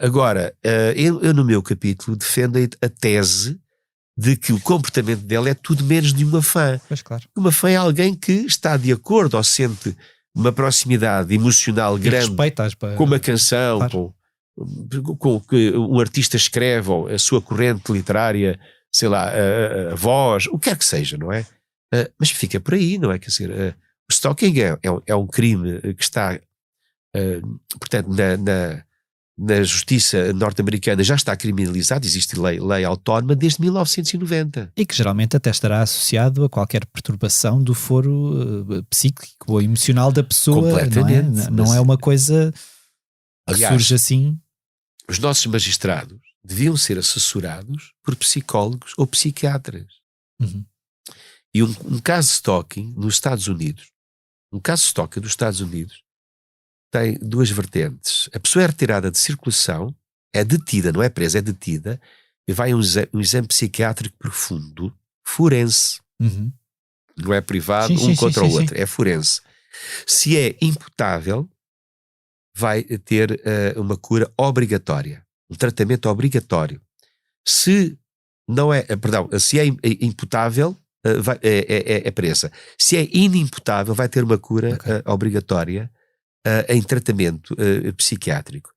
Agora, eu no meu capítulo defendo a tese de que o comportamento dela é tudo menos de uma fã. Pois, claro. Uma fã é alguém que está de acordo ou sente uma proximidade emocional grande com uma canção, claro, com o que um artista escreve, ou a sua corrente literária, sei lá, a voz, o que quer que seja, não é? Mas fica por aí, não é? Quer dizer, o stalking é um crime que está... portanto, na justiça norte-americana já está criminalizado, existe lei autónoma desde 1990. E que geralmente até estará associado a qualquer perturbação do foro psíquico ou emocional da pessoa. Completamente. Não é uma coisa que aliás, surge assim. Os nossos magistrados deviam ser assessorados por psicólogos ou psiquiatras. E um caso de stalking nos Estados Unidos, tem 2 vertentes. A pessoa é retirada de circulação, é detida, não é presa, é detida, e vai a um exame psiquiátrico profundo, forense. Não é privado, contra o outro, é forense. Se é imputável, vai ter uma cura obrigatória, um tratamento obrigatório. Se não é, se é imputável, é presa. Se é inimputável, vai ter uma cura obrigatória em tratamento psiquiátrico.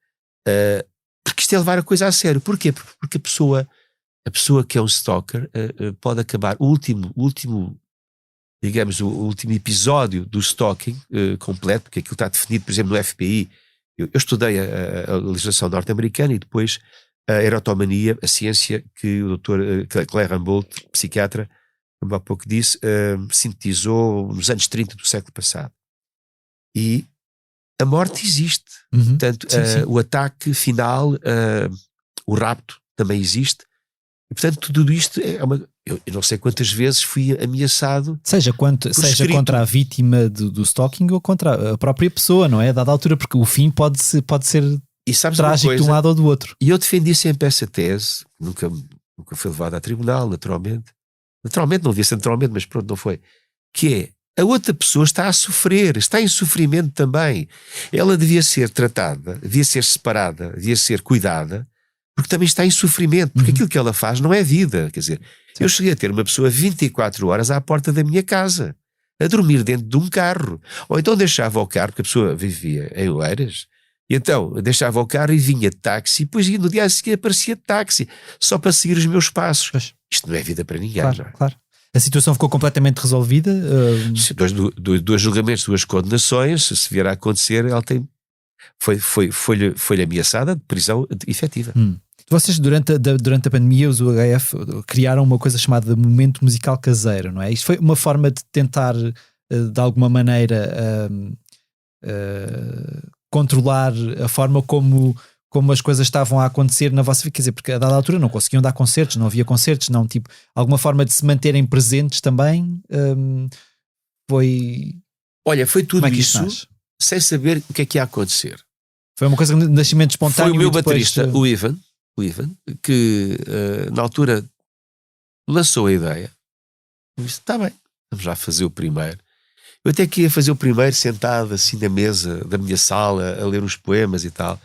Porque isto é levar a coisa a sério. Porquê? Porque a pessoa que é um stalker pode acabar o último episódio do stalking completo, porque aquilo está definido, por exemplo, no FBI. Eu estudei a legislação norte-americana e depois a erotomania, a ciência que o Dr. Claire Humboldt, psiquiatra, como há pouco disse, sintetizou nos anos 30 do século passado. E a morte existe. Portanto, o ataque final, o rapto também existe. E, portanto, tudo isto é eu não sei quantas vezes fui ameaçado. Seja contra a vítima do stalking ou contra a própria pessoa, não é? A dada altura, porque o fim pode ser trágico de um lado ou do outro. E eu defendi sempre essa tese, nunca foi levada a tribunal, naturalmente. Naturalmente, não devia ser naturalmente, mas pronto, não foi. Que é, a outra pessoa está a sofrer, está em sofrimento também. Ela devia ser tratada, devia ser separada, devia ser cuidada, porque também está em sofrimento, porque aquilo que ela faz não é vida. Quer dizer, eu cheguei a ter uma pessoa 24 horas à porta da minha casa, a dormir dentro de um carro, ou então deixava o carro, porque a pessoa vivia em Oeiras, e então deixava o carro e vinha de táxi, e depois no dia a seguir aparecia de táxi, só para seguir os meus passos. Pois. Isto não é vida para ninguém. Claro, não é? Claro. A situação ficou completamente resolvida? Dois julgamentos, 2 condenações, se vier a acontecer, ela foi-lhe ameaçada de prisão efetiva. Vocês, durante a pandemia, os UHF criaram uma coisa chamada momento musical caseiro, não é? Isto foi uma forma de tentar, de alguma maneira, controlar a forma como as coisas estavam a acontecer na vossa vida. Quer dizer, porque a dada altura não conseguiam dar concertos, não havia concertos, não, tipo, alguma forma de se manterem presentes também. Foi... Olha, foi tudo isso sem saber o que é que ia acontecer. Foi uma coisa de nascimento espontâneo. Foi o meu depois... baterista, o Ivan, que na altura lançou a ideia. Eu disse, está bem, vamos lá fazer o primeiro. Eu até que ia fazer o primeiro sentado assim na mesa da minha sala a ler os poemas e tal.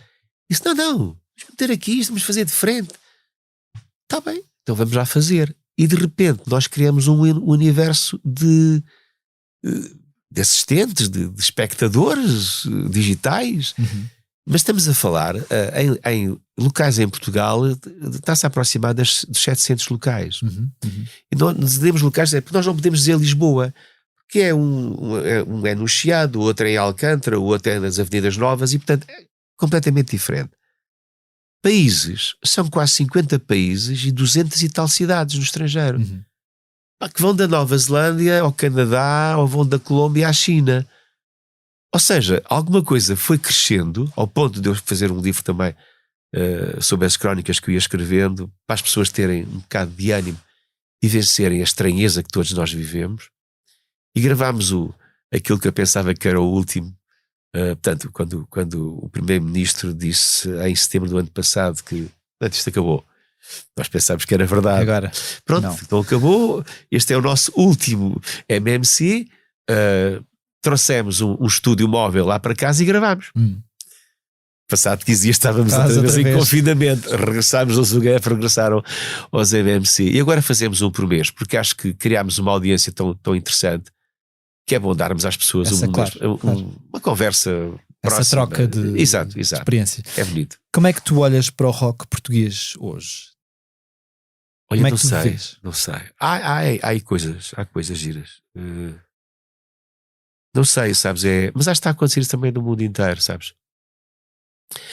Disse, não, vamos meter aqui, isto vamos fazer de frente. Está bem, então vamos lá fazer. E de repente nós criamos um universo de assistentes, de espectadores digitais. Mas estamos a falar em locais em Portugal, está-se a aproximar dos 700 locais. E nós dizemos locais, porque nós não podemos dizer Lisboa, que um é no Chiado, o outro é em Alcântara, o outro é nas Avenidas Novas, e portanto é completamente diferente. Países, são quase 50 países e 200 e tal cidades no estrangeiro. Que vão da Nova Zelândia ao Canadá, ou vão da Colômbia à China. Ou seja, alguma coisa foi crescendo ao ponto de eu fazer um livro também sobre as crónicas que eu ia escrevendo, para as pessoas terem um bocado de ânimo e vencerem a estranheza que todos nós vivemos. E gravámos aquilo que eu pensava que era o último. Portanto, quando o primeiro-ministro disse em setembro do ano passado que isto acabou, nós pensámos que era verdade. Agora, pronto, então acabou. Este é o nosso último MMC. Trouxemos um estúdio móvel lá para casa e gravámos. Passado 15 dias estávamos outra vez em confinamento. Regressámos aos UGF, regressaram aos MMC. E agora fazemos um por mês, porque acho que criámos uma audiência tão interessante que é bom darmos às pessoas uma conversa próxima. Essa troca de experiência. É bonito. Como é que tu olhas para o rock português hoje? Olha, como é não que tu sei, vês? não sei. Há coisas giras. Não sei, sabes? Mas acho que está a acontecer isso também no mundo inteiro, sabes?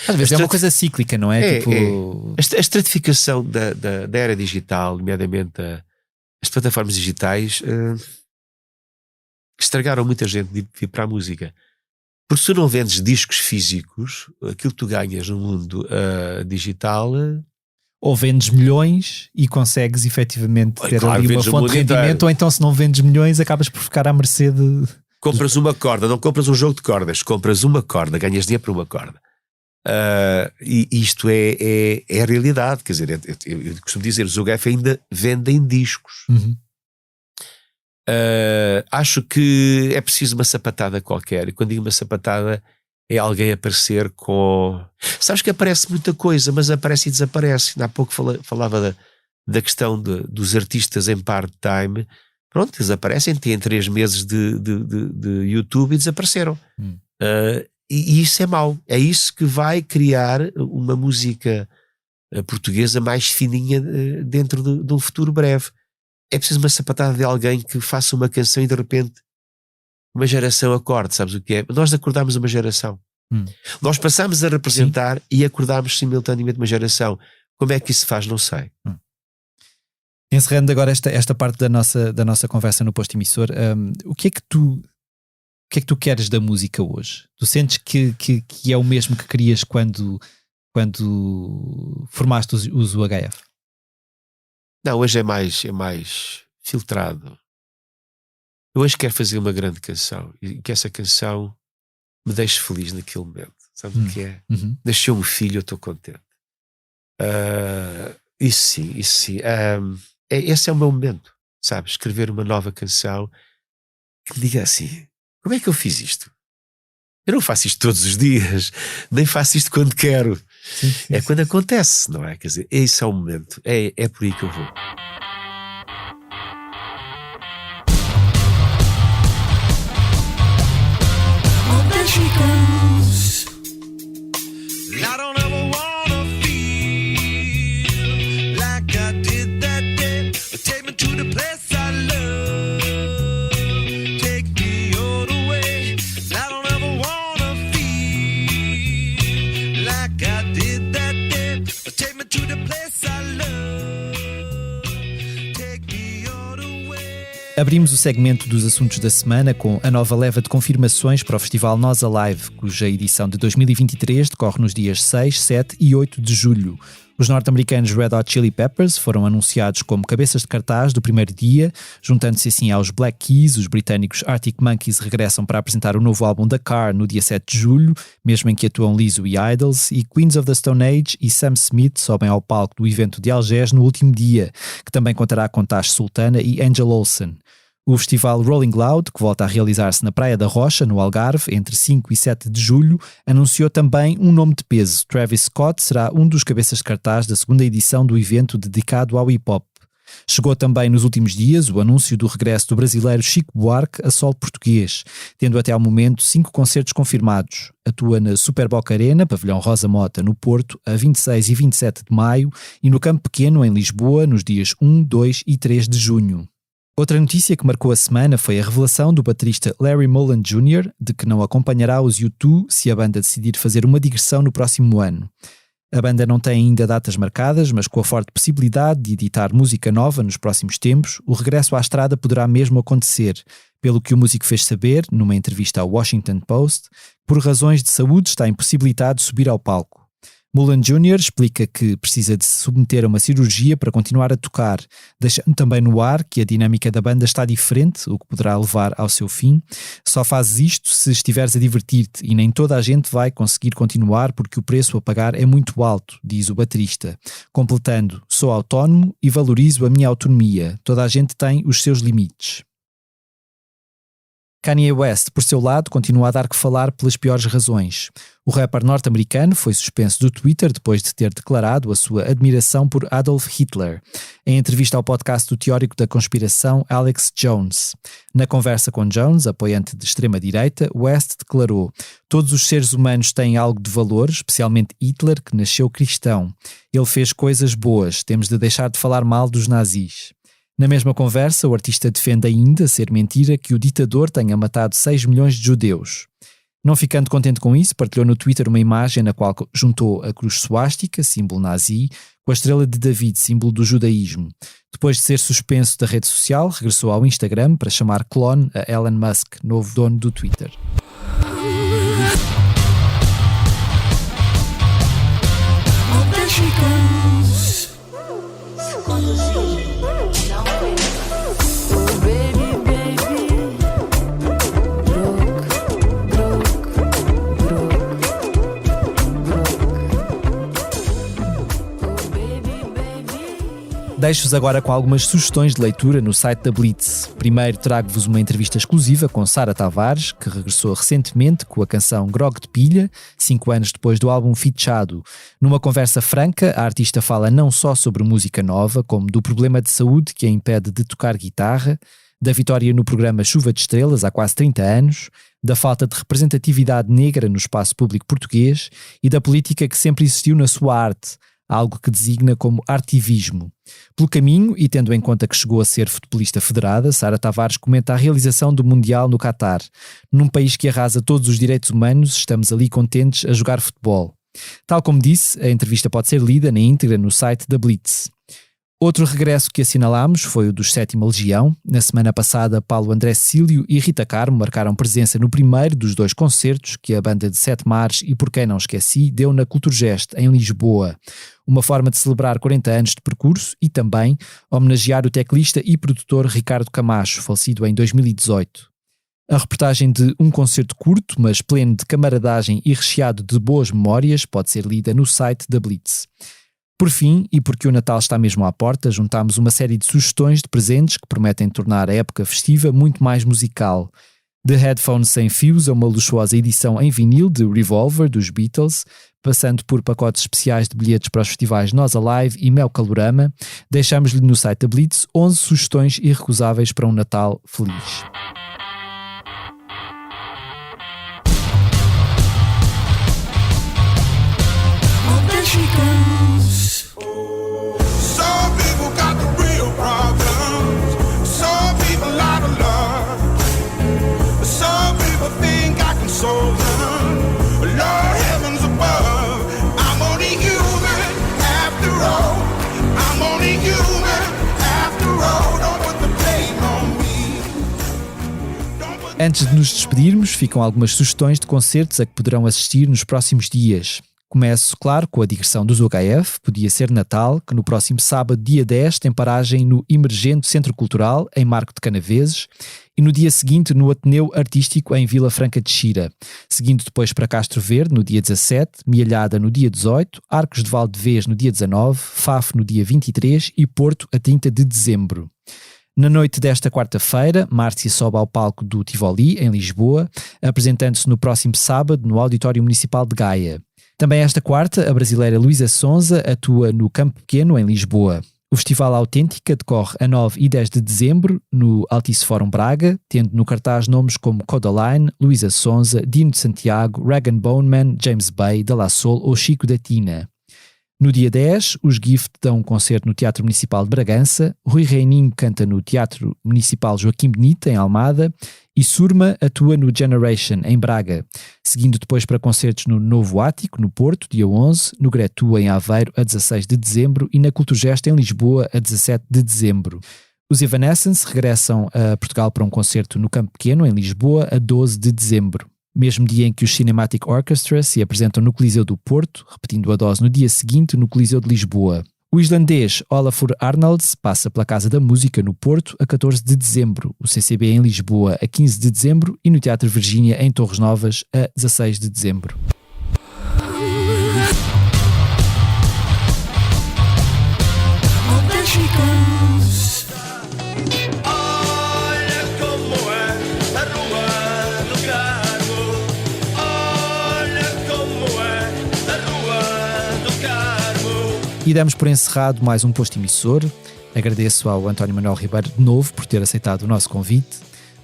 Às vezes é uma coisa cíclica, não é? A estratificação da era digital, nomeadamente as plataformas digitais, estragaram muita gente de vir para a música. Porque se tu não vendes discos físicos, aquilo que tu ganhas no mundo digital... Ou vendes milhões e consegues efetivamente ter ali uma fonte de rendimento, ou então se não vendes milhões acabas por ficar à mercê de... Compras uma corda, não compras um jogo de cordas, compras uma corda, ganhas dinheiro por uma corda. E isto é a realidade, quer dizer, eu costumo dizer, os UGF ainda vendem discos. Acho que é preciso uma sapatada qualquer, e quando digo uma sapatada é alguém aparecer com... Sabes que aparece muita coisa, mas aparece e desaparece. Há pouco falava da questão dos artistas em part-time. Pronto, eles aparecem, têm 3 meses de YouTube e desapareceram. E isso é mau. É isso que vai criar uma música portuguesa mais fininha dentro de um futuro breve. É preciso uma sapatada de alguém que faça uma canção e de repente uma geração acorde, sabes o que é? Nós acordámos uma geração. Nós passámos a representar e acordámos simultaneamente uma geração. Como é que isso se faz? Não sei. Encerrando agora esta parte da nossa conversa no posto emissor, o que é que tu queres da música hoje? Tu sentes que é o mesmo que querias quando formaste os UHF? Não, hoje é mais filtrado. Eu hoje quero fazer uma grande canção e que essa canção me deixe feliz naquele momento. Sabe o que é? Nasceu um filho, eu estou contente. Isso sim. Esse é o meu momento, sabes? Escrever uma nova canção que me diga assim: como é que eu fiz isto? Eu não faço isto todos os dias, nem faço isto quando quero. Sim. É quando acontece, não é? Quer dizer, esse é o momento, é por aí que eu vou. To the Abrimos o segmento dos assuntos da semana com a nova leva de confirmações para o Festival Nós Alive, cuja edição de 2023 decorre nos dias 6, 7 e 8 de julho. Os norte-americanos Red Hot Chili Peppers foram anunciados como cabeças de cartaz do primeiro dia, juntando-se assim aos Black Keys. Os britânicos Arctic Monkeys regressam para apresentar o novo álbum Dakar no dia 7 de julho, mesmo em que atuam Lizzo e Idols, e Queens of the Stone Age e Sam Smith sobem ao palco do evento de Algés no último dia, que também contará com Tash Sultana e Angel Olsen. O festival Rolling Loud, que volta a realizar-se na Praia da Rocha, no Algarve, entre 5 e 7 de julho, anunciou também um nome de peso. Travis Scott será um dos cabeças de cartaz da segunda edição do evento dedicado ao hip-hop. Chegou também nos últimos dias o anúncio do regresso do brasileiro Chico Buarque a solo português, tendo até ao momento 5 concertos confirmados. Atua na Super Boca Arena, Pavilhão Rosa Mota, no Porto, a 26 e 27 de maio, e no Campo Pequeno, em Lisboa, nos dias 1, 2 e 3 de junho. Outra notícia que marcou a semana foi a revelação do baterista Larry Mullen Jr. de que não acompanhará os U2 se a banda decidir fazer uma digressão no próximo ano. A banda não tem ainda datas marcadas, mas com a forte possibilidade de editar música nova nos próximos tempos, o regresso à estrada poderá mesmo acontecer, pelo que o músico fez saber, numa entrevista ao Washington Post, por razões de saúde está impossibilitado de subir ao palco. Mullen Jr. explica que precisa de se submeter a uma cirurgia para continuar a tocar, deixando também no ar que a dinâmica da banda está diferente, o que poderá levar ao seu fim. Só fazes isto se estiveres a divertir-te e nem toda a gente vai conseguir continuar porque o preço a pagar é muito alto, diz o baterista, completando: sou autónomo e valorizo a minha autonomia, toda a gente tem os seus limites. Kanye West, por seu lado, continua a dar que falar pelas piores razões. O rapper norte-americano foi suspenso do Twitter depois de ter declarado a sua admiração por Adolf Hitler, em entrevista ao podcast do teórico da conspiração Alex Jones. Na conversa com Jones, apoiante de extrema-direita, West declarou: todos os seres humanos têm algo de valor, especialmente Hitler, que nasceu cristão. Ele fez coisas boas, temos de deixar de falar mal dos nazis. Na mesma conversa, o artista defende ainda ser mentira que o ditador tenha matado 6 milhões de judeus. Não ficando contente com isso, partilhou no Twitter uma imagem na qual juntou a cruz suástica, símbolo nazi, com a estrela de David, símbolo do judaísmo. Depois de ser suspenso da rede social, regressou ao Instagram para chamar clone a Elon Musk, novo dono do Twitter. Deixo-vos agora com algumas sugestões de leitura no site da Blitz. Primeiro trago-vos uma entrevista exclusiva com Sara Tavares, que regressou recentemente com a canção Grog de Pilha, 5 anos depois do álbum Fichado. Numa conversa franca, a artista fala não só sobre música nova, como do problema de saúde que a impede de tocar guitarra, da vitória no programa Chuva de Estrelas há quase 30 anos, da falta de representatividade negra no espaço público português e da política que sempre existiu na sua arte, algo que designa como artivismo. Pelo caminho, e tendo em conta que chegou a ser futebolista federada, Sara Tavares comenta a realização do Mundial no Qatar. Num país que arrasa todos os direitos humanos, estamos ali contentes a jogar futebol. Tal como disse, a entrevista pode ser lida na íntegra no site da Blitz. Outro regresso que assinalámos foi o dos 7ª Legião. Na semana passada, Paulo André Cecílio e Rita Carmo marcaram presença no primeiro dos 2 concertos que a banda de Sete Mares e Por Quem Não Esqueci deu na Culturgest, em Lisboa. Uma forma de celebrar 40 anos de percurso e também homenagear o teclista e produtor Ricardo Camacho, falecido em 2018. A reportagem de um concerto curto, mas pleno de camaradagem e recheado de boas memórias, pode ser lida no site da Blitz. Por fim, e porque o Natal está mesmo à porta, juntámos uma série de sugestões de presentes que prometem tornar a época festiva muito mais musical. De headphones sem fios a uma luxuosa edição em vinil de Revolver, dos Beatles, passando por pacotes especiais de bilhetes para os festivais Nós Alive e Mel Calorama, deixamos-lhe no site da Blitz 11 sugestões irrecusáveis para um Natal feliz. Antes de nos despedirmos, ficam algumas sugestões de concertos a que poderão assistir nos próximos dias. Começo, claro, com a digressão dos UHF, podia ser Natal, que no próximo sábado, dia 10, tem paragem no Emergente Centro Cultural, em Marco de Canaveses, e no dia seguinte no Ateneu Artístico, em Vila Franca de Xira, seguindo depois para Castro Verde, no dia 17, Mialhada no dia 18, Arcos de Valdevez no dia 19, Faf no dia 23 e Porto a 30 de dezembro. Na noite desta quarta-feira, Márcia sobe ao palco do Tivoli, em Lisboa, apresentando-se no próximo sábado no Auditório Municipal de Gaia. Também esta quarta, a brasileira Luísa Sonza atua no Campo Pequeno, em Lisboa. O Festival Autêntica decorre a 9 e 10 de dezembro no Altice Fórum Braga, tendo no cartaz nomes como Codaline, Luísa Sonza, Dino de Santiago, Rag & Bone Man, James Bay, De La Soul ou Chico da Tina. No dia 10, os Gift dão um concerto no Teatro Municipal de Bragança, Rui Reininho canta no Teatro Municipal Joaquim Benita, em Almada, e Surma atua no Generation, em Braga, seguindo depois para concertos no Novo Ático, no Porto, dia 11, no Gretua, em Aveiro, a 16 de dezembro, e na Culturgest, em Lisboa, a 17 de dezembro. Os Evanescence regressam a Portugal para um concerto no Campo Pequeno, em Lisboa, a 12 de dezembro. Mesmo dia em que os Cinematic Orchestra se apresentam no Coliseu do Porto, repetindo a dose no dia seguinte no Coliseu de Lisboa. O islandês Olafur Arnalds passa pela Casa da Música no Porto a 14 de dezembro, o CCB em Lisboa a 15 de dezembro e no Teatro Virgínia em Torres Novas a 16 de dezembro. E damos por encerrado mais um posto emissor. Agradeço ao António Manuel Ribeiro de novo por ter aceitado o nosso convite.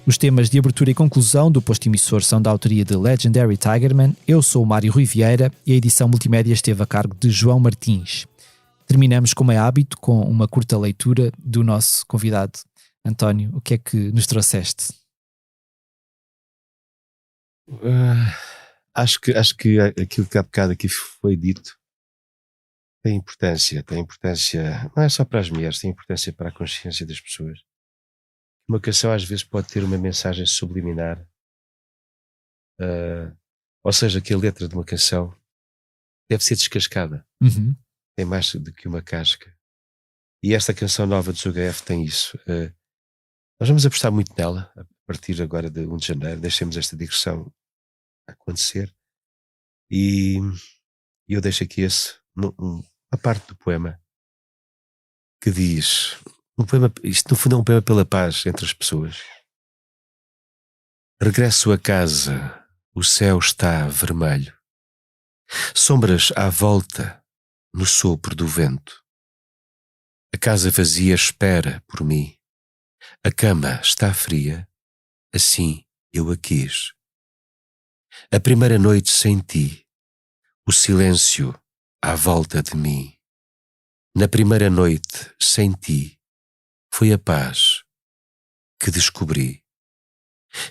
Os temas de abertura e conclusão do posto emissor são da autoria de Legendary Tigerman. Eu sou o Mário Rui Vieira e a edição multimédia esteve a cargo de João Martins. Terminamos, como é hábito, com uma curta leitura do nosso convidado. António, o que é que nos trouxeste? Acho que aquilo que há bocado aqui foi dito tem importância, não é só para as mulheres, tem importância para a consciência das pessoas. Uma canção às vezes pode ter uma mensagem subliminar, ou seja, que a letra de uma canção deve ser descascada, tem mais do que uma casca, e esta canção nova do UHF tem isso. Nós vamos apostar muito nela, a partir agora de 1 de janeiro, deixemos esta digressão acontecer, e eu deixo aqui a parte do poema que diz, isto no fundo é um poema pela paz entre as pessoas. Regresso a casa, o céu está vermelho, sombras à volta no sopro do vento. A casa vazia espera por mim, a cama está fria, assim eu a quis. A primeira noite sem ti, o silêncio à volta de mim. Na primeira noite sem ti, foi a paz que descobri.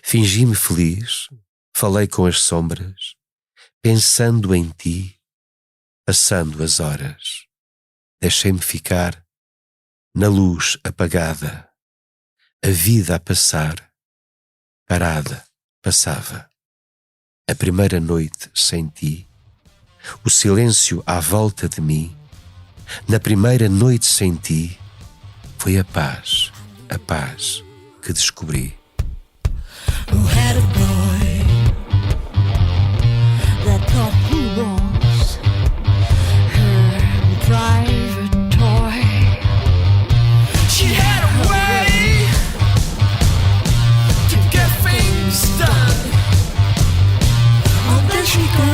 Fingi-me feliz, falei com as sombras, pensando em ti, passando as horas. Deixei-me ficar na luz apagada, a vida a passar, parada, passava. A primeira noite sem ti, o silêncio à volta de mim. Na primeira noite sem ti, foi a paz que descobri. Who had a boy that thought he was her private toy. She had a way to get things done. Oh, there she goes.